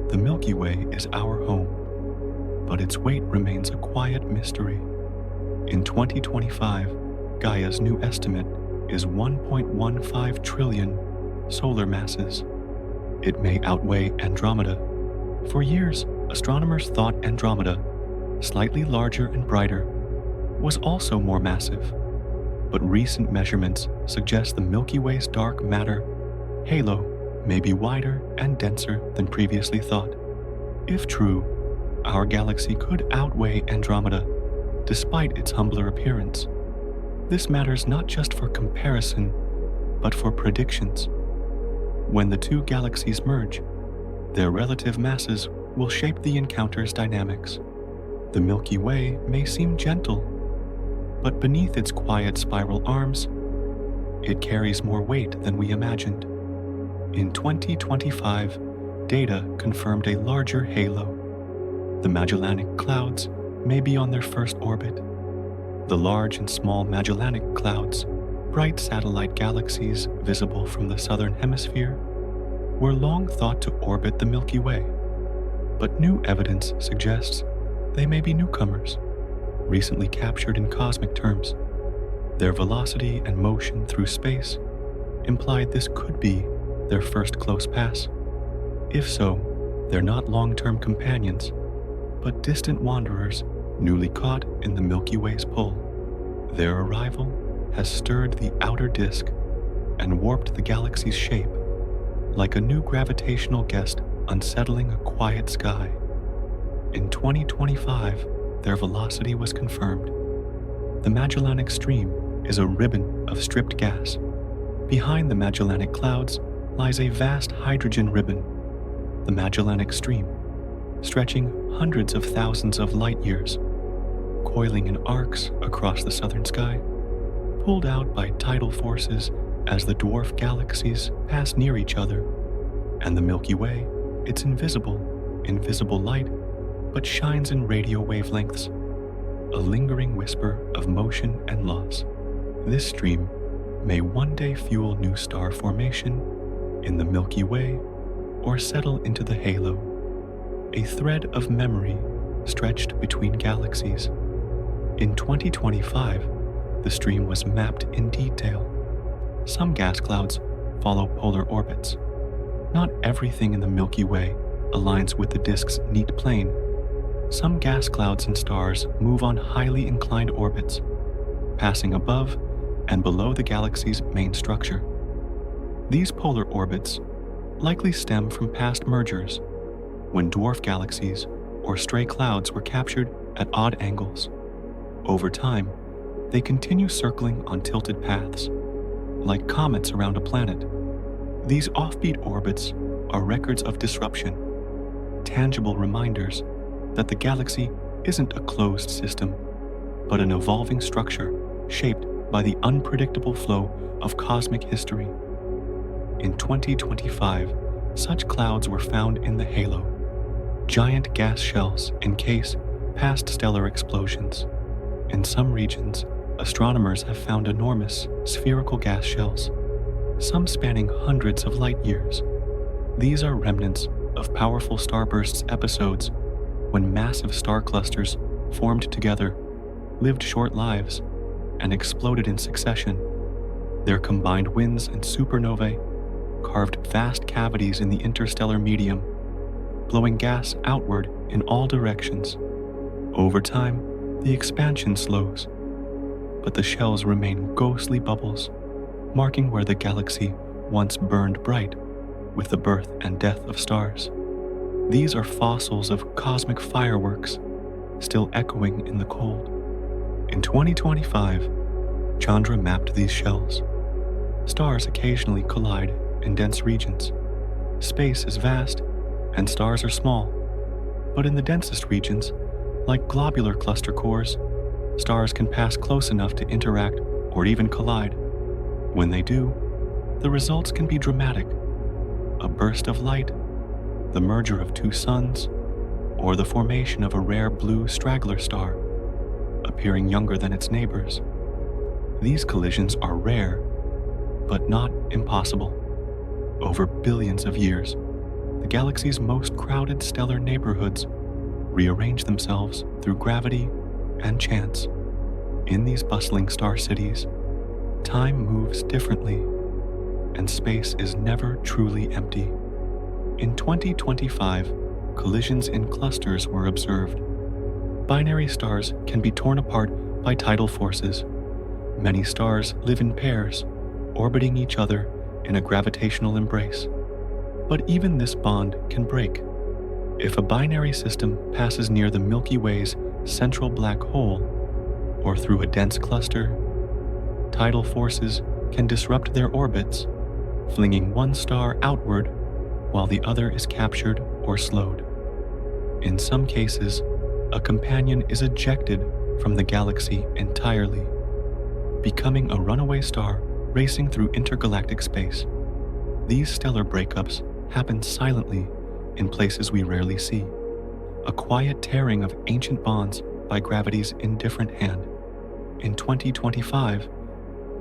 The Milky Way is our home, but its weight remains a quiet mystery. In 2025, Gaia's new estimate is 1.15 trillion solar masses. It may outweigh Andromeda. For years, astronomers thought Andromeda, slightly larger and brighter, was also more massive. But recent measurements suggest the Milky Way's dark matter halo may be wider and denser than previously thought. If true, our galaxy could outweigh Andromeda, despite its humbler appearance. This matters not just for comparison, but for predictions. When the two galaxies merge, their relative masses will shape the encounter's dynamics. The Milky Way may seem gentle, but beneath its quiet spiral arms, it carries more weight than we imagined. In 2025, data confirmed a larger halo. The Magellanic Clouds may be on their first orbit. The large and small Magellanic Clouds bright satellite galaxies visible from the southern hemisphere were long thought to orbit the Milky Way, but new evidence suggests they may be newcomers, recently captured in cosmic terms. Their velocity and motion through space implied this could be their first close pass. If so, they're not long-term companions, but distant wanderers newly caught in the Milky Way's pull. Their arrival has stirred the outer disk and warped the galaxy's shape, like a new gravitational guest unsettling a quiet sky. In 2025, their velocity was confirmed. The Magellanic Stream is a ribbon of stripped gas. Behind the Magellanic Clouds lies a vast hydrogen ribbon, the Magellanic Stream, stretching hundreds of thousands of light years, coiling in arcs across the southern sky, pulled out by tidal forces as the dwarf galaxies pass near each other, and the Milky Way, it's invisible light, but shines in radio wavelengths, a lingering whisper of motion and loss. This stream may one day fuel new star formation in the Milky Way or settle into the halo, a thread of memory stretched between galaxies. In 2025, the stream was mapped in detail. Some gas clouds follow polar orbits. Not everything in the Milky Way aligns with the disk's neat plane. Some gas clouds and stars move on highly inclined orbits, passing above and below the galaxy's main structure. These polar orbits likely stem from past mergers, when dwarf galaxies or stray clouds were captured at odd angles. Over time, they continue circling on tilted paths, like comets around a planet. These offbeat orbits are records of disruption, tangible reminders that the galaxy isn't a closed system, but an evolving structure shaped by the unpredictable flow of cosmic history. In 2025, such clouds were found in the halo, giant gas shells encase past stellar explosions. In some regions, astronomers have found enormous spherical gas shells, some spanning hundreds of light years. These are remnants of powerful starbursts episodes when massive star clusters formed together, lived short lives, and exploded in succession. Their combined winds and supernovae carved vast cavities in the interstellar medium, blowing gas outward in all directions. Over time, the expansion slows, but the shells remain ghostly bubbles, marking where the galaxy once burned bright with the birth and death of stars. These are fossils of cosmic fireworks, still echoing in the cold. In 2025, Chandra mapped these shells. Stars occasionally collide in dense regions. Space is vast, and stars are small. But in the densest regions, like globular cluster cores, stars can pass close enough to interact or even collide. When they do, the results can be dramatic. A burst of light, the merger of two suns, or the formation of a rare blue straggler star, appearing younger than its neighbors. These collisions are rare, but not impossible. Over billions of years, the galaxy's most crowded stellar neighborhoods rearrange themselves through gravity and chance. In these bustling star cities, time moves differently, and space is never truly empty. In 2025, collisions in clusters were observed. Binary stars can be torn apart by tidal forces. Many stars live in pairs, orbiting each other in a gravitational embrace. But even this bond can break. If a binary system passes near the Milky Way's central black hole, or through a dense cluster, tidal forces can disrupt their orbits, flinging one star outward while the other is captured or slowed. In some cases, a companion is ejected from the galaxy entirely, becoming a runaway star racing through intergalactic space. These stellar breakups happen silently in places we rarely see, a quiet tearing of ancient bonds by gravity's indifferent hand. In 2025,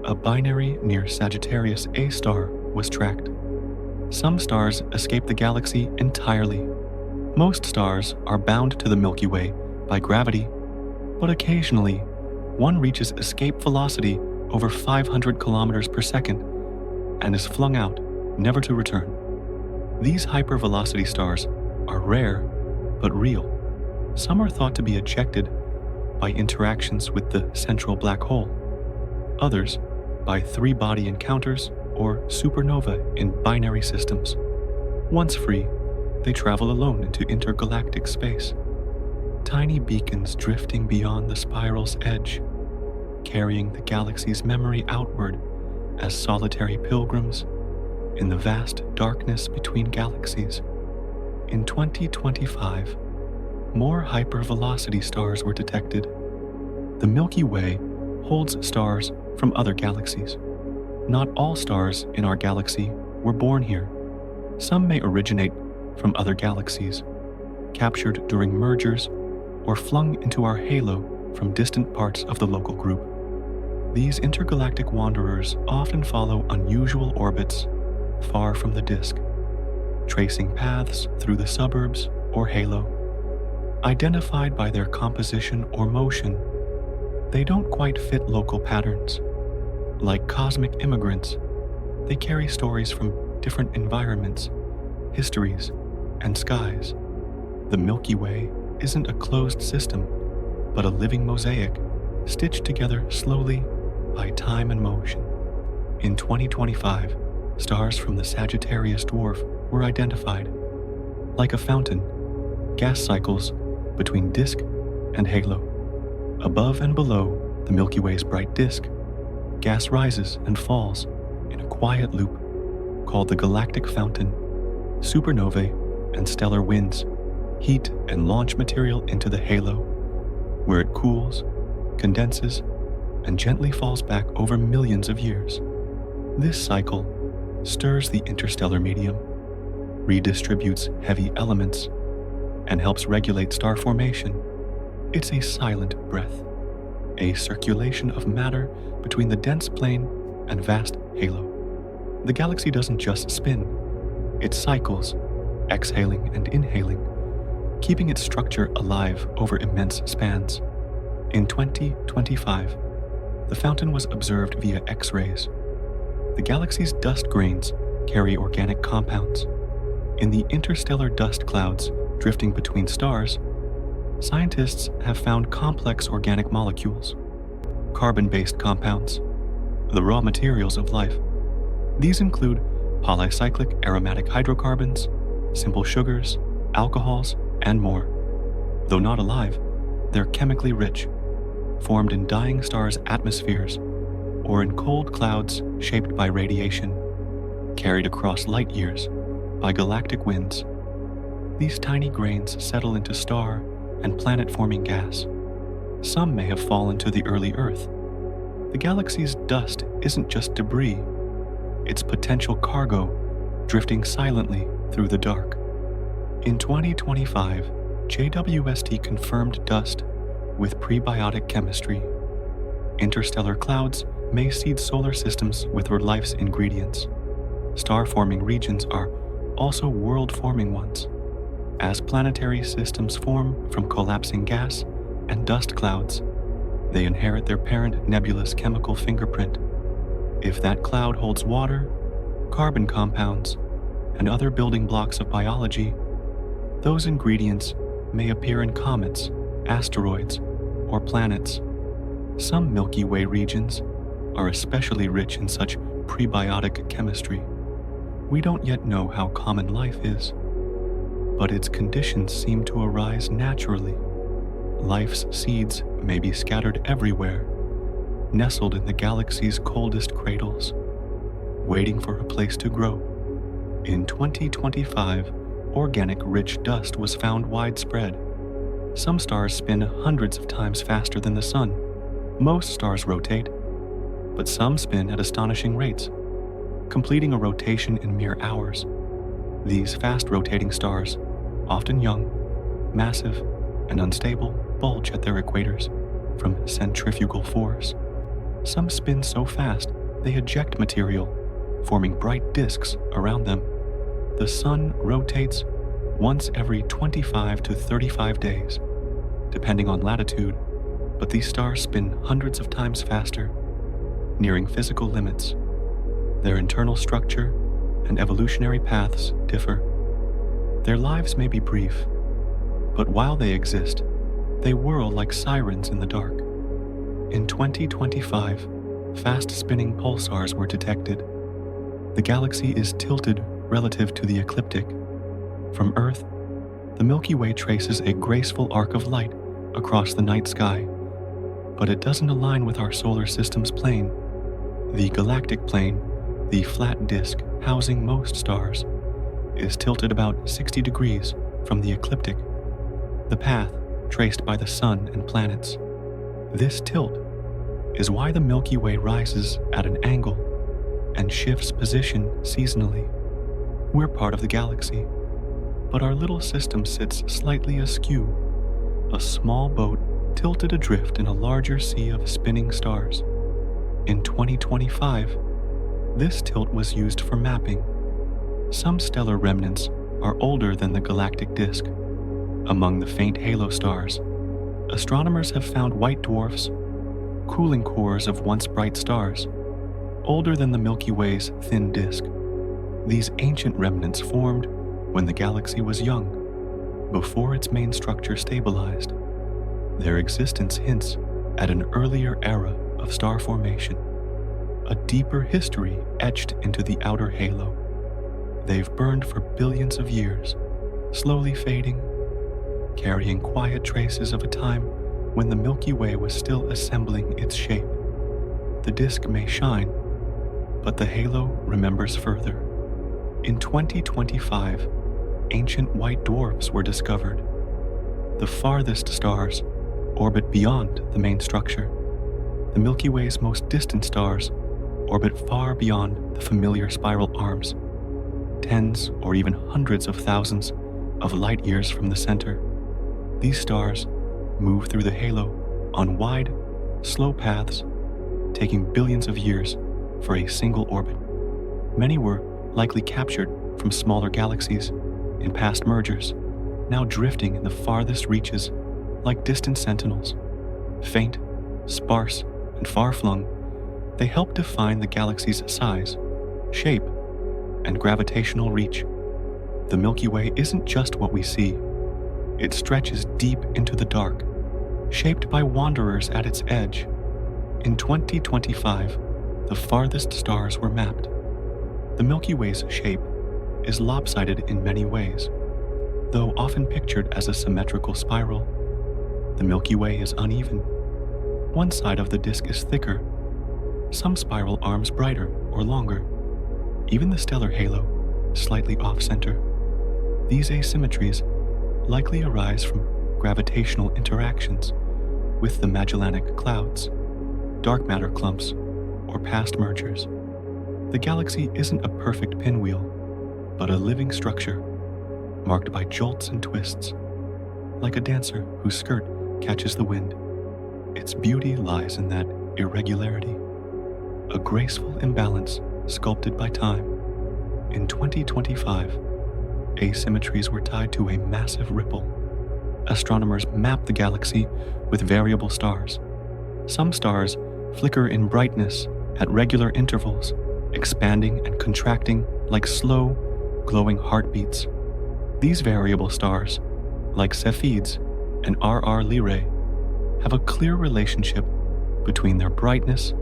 a binary near Sagittarius A star was tracked. Some stars escape the galaxy entirely. Most stars are bound to the Milky Way by gravity, but occasionally one reaches escape velocity over 500 kilometers per second and is flung out, never to return. These hypervelocity stars are rare but real. Some are thought to be ejected by interactions with the central black hole, others by three-body encounters or supernova in binary systems. Once free, they travel alone into intergalactic space, tiny beacons drifting beyond the spiral's edge, carrying the galaxy's memory outward as solitary pilgrims in the vast darkness between galaxies. In 2025, more hypervelocity stars were detected. The Milky Way holds stars from other galaxies. Not all stars in our galaxy were born here. Some may originate from other galaxies, captured during mergers or flung into our halo from distant parts of the local group. These intergalactic wanderers often follow unusual orbits far from the disk, tracing paths through the suburbs or halo. Identified by their composition or motion, they don't quite fit local patterns. Like cosmic immigrants, they carry stories from different environments, histories, and skies. The Milky Way isn't a closed system, but a living mosaic stitched together slowly by time and motion. In 2025, stars from the Sagittarius dwarf were identified. Like a fountain, gas cycles between disk and halo. Above and below the Milky Way's bright disk, gas rises and falls in a quiet loop called the galactic fountain. Supernovae and stellar winds heat and launch material into the halo, where it cools, condenses, and gently falls back over millions of years. This cycle stirs the interstellar medium, redistributes heavy elements, and helps regulate star formation. It's a silent breath, a circulation of matter between the dense plane and vast halo. The galaxy doesn't just spin, it cycles, exhaling and inhaling, keeping its structure alive over immense spans. In 2025, the fountain was observed via X-rays. The galaxy's dust grains carry organic compounds. In the interstellar dust clouds drifting between stars, scientists have found complex organic molecules, carbon-based compounds, the raw materials of life. These include polycyclic aromatic hydrocarbons, simple sugars, alcohols, and more. Though not alive, they're chemically rich, formed in dying stars' atmospheres or in cold clouds shaped by radiation, carried across light years by galactic winds. These tiny grains settle into star and planet-forming gas. Some may have fallen to the early Earth. The galaxy's dust isn't just debris, it's potential cargo drifting silently through the dark. In 2025, JWST confirmed dust with prebiotic chemistry. Interstellar clouds may seed solar systems with their life's ingredients. Star-forming regions are also world-forming ones. As planetary systems form from collapsing gas and dust clouds, they inherit their parent nebula's chemical fingerprint. If that cloud holds water, carbon compounds, and other building blocks of biology, those ingredients may appear in comets, asteroids, or planets. Some Milky Way regions are especially rich in such prebiotic chemistry. We don't yet know how common life is, but its conditions seem to arise naturally. Life's seeds may be scattered everywhere, nestled in the galaxy's coldest cradles, waiting for a place to grow. In 2025, organic rich dust was found widespread. Some stars spin hundreds of times faster than the sun. Most stars rotate, but some spin at astonishing rates, completing a rotation in mere hours. These fast-rotating stars, often young, massive, and unstable, bulge at their equators from centrifugal force. Some spin so fast they eject material, forming bright disks around them. The sun rotates once every 25 to 35 days, depending on latitude, but these stars spin hundreds of times faster, nearing physical limits. Their internal structure and evolutionary paths differ. Their lives may be brief, but while they exist, they whirl like sirens in the dark. In 2025, fast-spinning pulsars were detected. The galaxy is tilted relative to the ecliptic. From Earth, the Milky Way traces a graceful arc of light across the night sky, but it doesn't align with our solar system's plane. The galactic plane, the flat disk housing most stars, is tilted about 60 degrees from the ecliptic, the path traced by the sun and planets. This tilt is why the Milky Way rises at an angle and shifts position seasonally. We're part of the galaxy, but our little system sits slightly askew, a small boat tilted adrift in a larger sea of spinning stars. In 2025, this tilt was used for mapping. Some stellar remnants are older than the galactic disk. Among the faint halo stars, astronomers have found white dwarfs, cooling cores of once bright stars, older than the Milky Way's thin disk. These ancient remnants formed when the galaxy was young, before its main structure stabilized. Their existence hints at an earlier era of star formation, a deeper history etched into the outer halo. They've burned for billions of years, slowly fading, carrying quiet traces of a time when the Milky Way was still assembling its shape. The disk may shine, but the halo remembers further. In 2025, ancient white dwarfs were discovered. The farthest stars orbit beyond the main structure. The Milky Way's most distant stars orbit far beyond the familiar spiral arms, tens or even hundreds of thousands of light years from the center. These stars move through the halo on wide, slow paths, taking billions of years for a single orbit. Many were likely captured from smaller galaxies in past mergers, now drifting in the farthest reaches like distant sentinels. Faint, sparse, and far-flung, they help define the galaxy's size, shape, and gravitational reach. The Milky Way isn't just what we see. It stretches deep into the dark, shaped by wanderers at its edge. In 2025, the farthest stars were mapped. The Milky Way's shape is lopsided in many ways. Though often pictured as a symmetrical spiral, the Milky Way is uneven. One side of the disk is thicker, some spiral arms brighter or longer. Even the stellar halo is slightly off-center. These asymmetries likely arise from gravitational interactions with the Magellanic Clouds, dark matter clumps, or past mergers. The galaxy isn't a perfect pinwheel, but a living structure, marked by jolts and twists, like a dancer whose skirt catches the wind. Its beauty lies in that irregularity, a graceful imbalance sculpted by time. In 2025, asymmetries were tied to a massive ripple. Astronomers mapped the galaxy with variable stars. Some stars flicker in brightness at regular intervals, expanding and contracting like slow, glowing heartbeats. These variable stars, like Cepheids and RR Lyrae, have a clear relationship between their brightness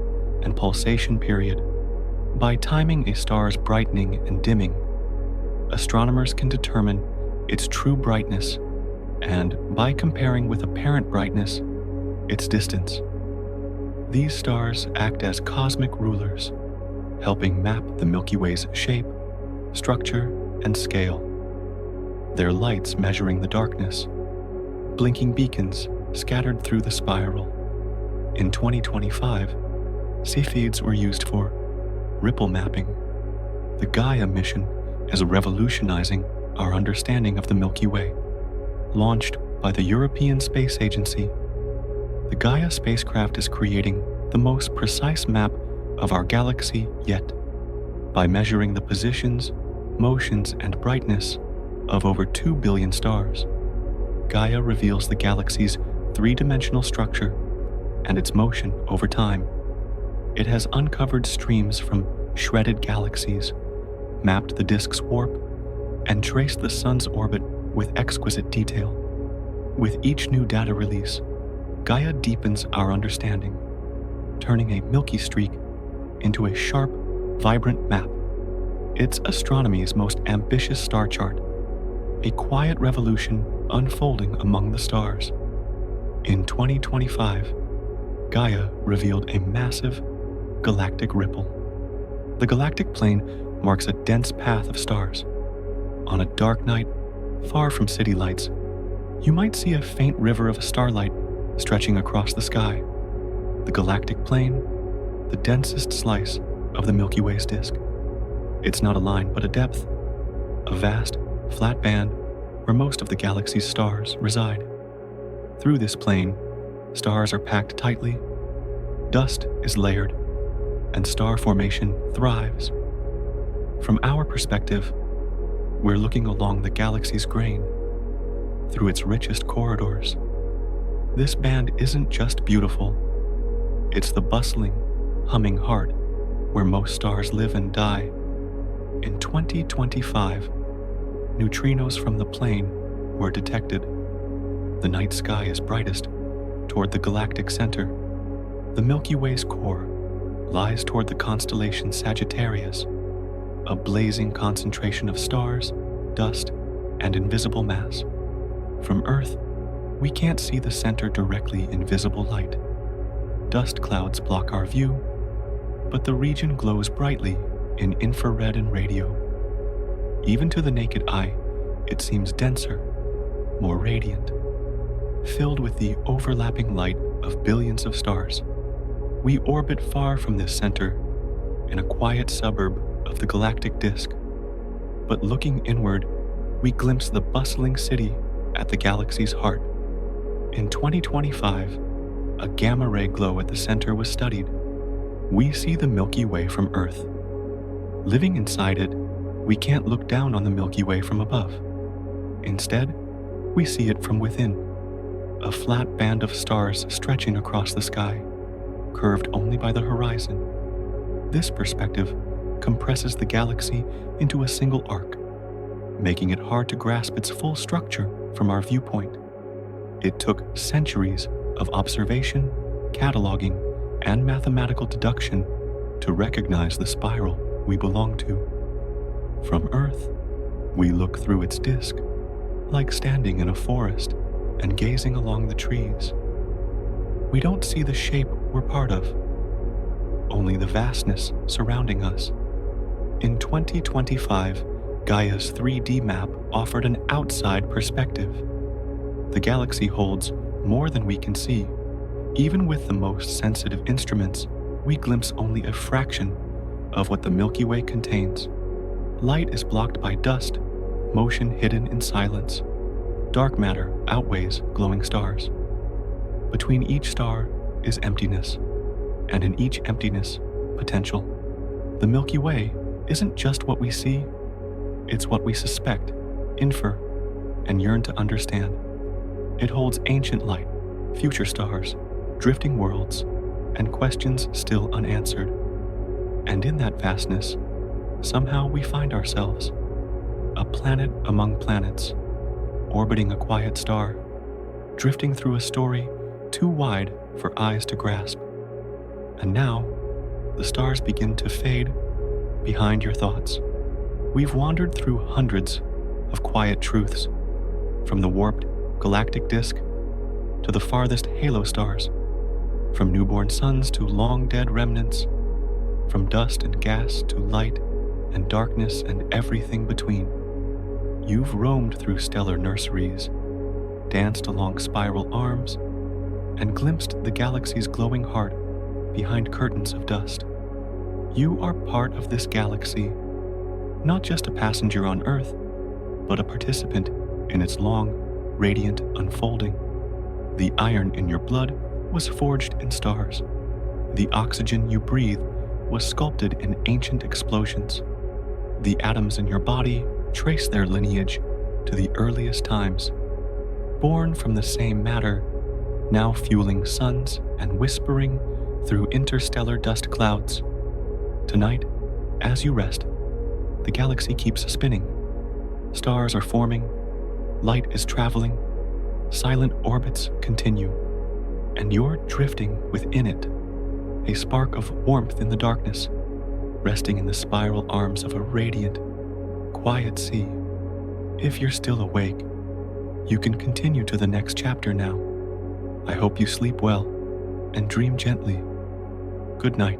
and pulsation period. By timing a star's brightening and dimming, astronomers can determine its true brightness and, by comparing with apparent brightness, its distance. These stars act as cosmic rulers, helping map the Milky Way's shape, structure, and scale. Their lights measuring the darkness, blinking beacons scattered through the spiral. In 2025, Cepheids were used for ripple mapping. The Gaia mission is revolutionizing our understanding of the Milky Way. Launched by the European Space Agency, the Gaia spacecraft is creating the most precise map of our galaxy yet, by measuring the positions, motions, and brightness of over 2 billion stars. Gaia reveals the galaxy's three-dimensional structure and its motion over time. It has uncovered streams from shredded galaxies, mapped the disk's warp, and traced the sun's orbit with exquisite detail. With each new data release, Gaia deepens our understanding, turning a milky streak into a sharp, vibrant map. It's astronomy's most ambitious star chart, a quiet revolution unfolding among the stars. In 2025, Gaia revealed a massive galactic ripple. The galactic plane marks a dense path of stars. On a dark night, far from city lights, you might see a faint river of starlight stretching across the sky. The galactic plane, the densest slice of the Milky Way's disk. It's not a line, but a depth, a vast, flat band where most of the galaxy's stars reside. Through this plane, stars are packed tightly, dust is layered, and star formation thrives. From our perspective, we're looking along the galaxy's grain, through its richest corridors. This band isn't just beautiful, it's the bustling, humming heart where most stars live and die. In 2025, neutrinos from the plane were detected. The night sky is brightest toward the galactic center. The Milky Way's core lies toward the constellation Sagittarius, a blazing concentration of stars, dust, and invisible mass. From Earth, we can't see the center directly in visible light. Dust clouds block our view, but the region glows brightly in infrared and radio. Even to the naked eye, it seems denser, more radiant, filled with the overlapping light of billions of stars. We orbit far from this center, in a quiet suburb of the galactic disk. But looking inward, we glimpse the bustling city at the galaxy's heart. In 2025, a gamma-ray glow at the center was studied. We see the Milky Way from Earth. Living inside it, we can't look down on the Milky Way from above. Instead, we see it from within, a flat band of stars stretching across the sky, curved only by the horizon. This perspective compresses the galaxy into a single arc, making it hard to grasp its full structure from our viewpoint. It took centuries of observation, cataloging, and mathematical deduction to recognize the spiral we belong to. From Earth, we look through its disk, like standing in a forest and gazing along the trees. We don't see the shape we're part of, only the vastness surrounding us. In 2025, Gaia's 3D map offered an outside perspective. The galaxy holds more than we can see. Even with the most sensitive instruments, we glimpse only a fraction of what the Milky Way contains. Light is blocked by dust, motion hidden in silence. Dark matter outweighs glowing stars. Between each star is emptiness, and in each emptiness, potential. The Milky Way isn't just what we see, it's what we suspect, infer, and yearn to understand. It holds ancient light, future stars, drifting worlds, and questions still unanswered. And in that vastness, somehow we find ourselves, a planet among planets, orbiting a quiet star, drifting through a story too wide for eyes to grasp. And now, the stars begin to fade behind your thoughts. We've wandered through hundreds of quiet truths, from the warped galactic disk to the farthest halo stars, from newborn suns to long-dead remnants, from dust and gas to light and darkness and everything between. You've roamed through stellar nurseries, danced along spiral arms, and glimpsed the galaxy's glowing heart behind curtains of dust. You are part of this galaxy, not just a passenger on Earth, but a participant in its long, radiant unfolding. The iron in your blood was forged in stars. The oxygen you breathe was sculpted in ancient explosions. The atoms in your body trace their lineage to the earliest times, born from the same matter, now fueling suns and whispering through interstellar dust clouds. Tonight, as you rest, the galaxy keeps spinning. Stars are forming, light is traveling, silent orbits continue, and you're drifting within it, a spark of warmth in the darkness, resting in the spiral arms of a radiant, quiet sea. If you're still awake, you can continue to the next chapter now. I hope you sleep well and dream gently. Good night.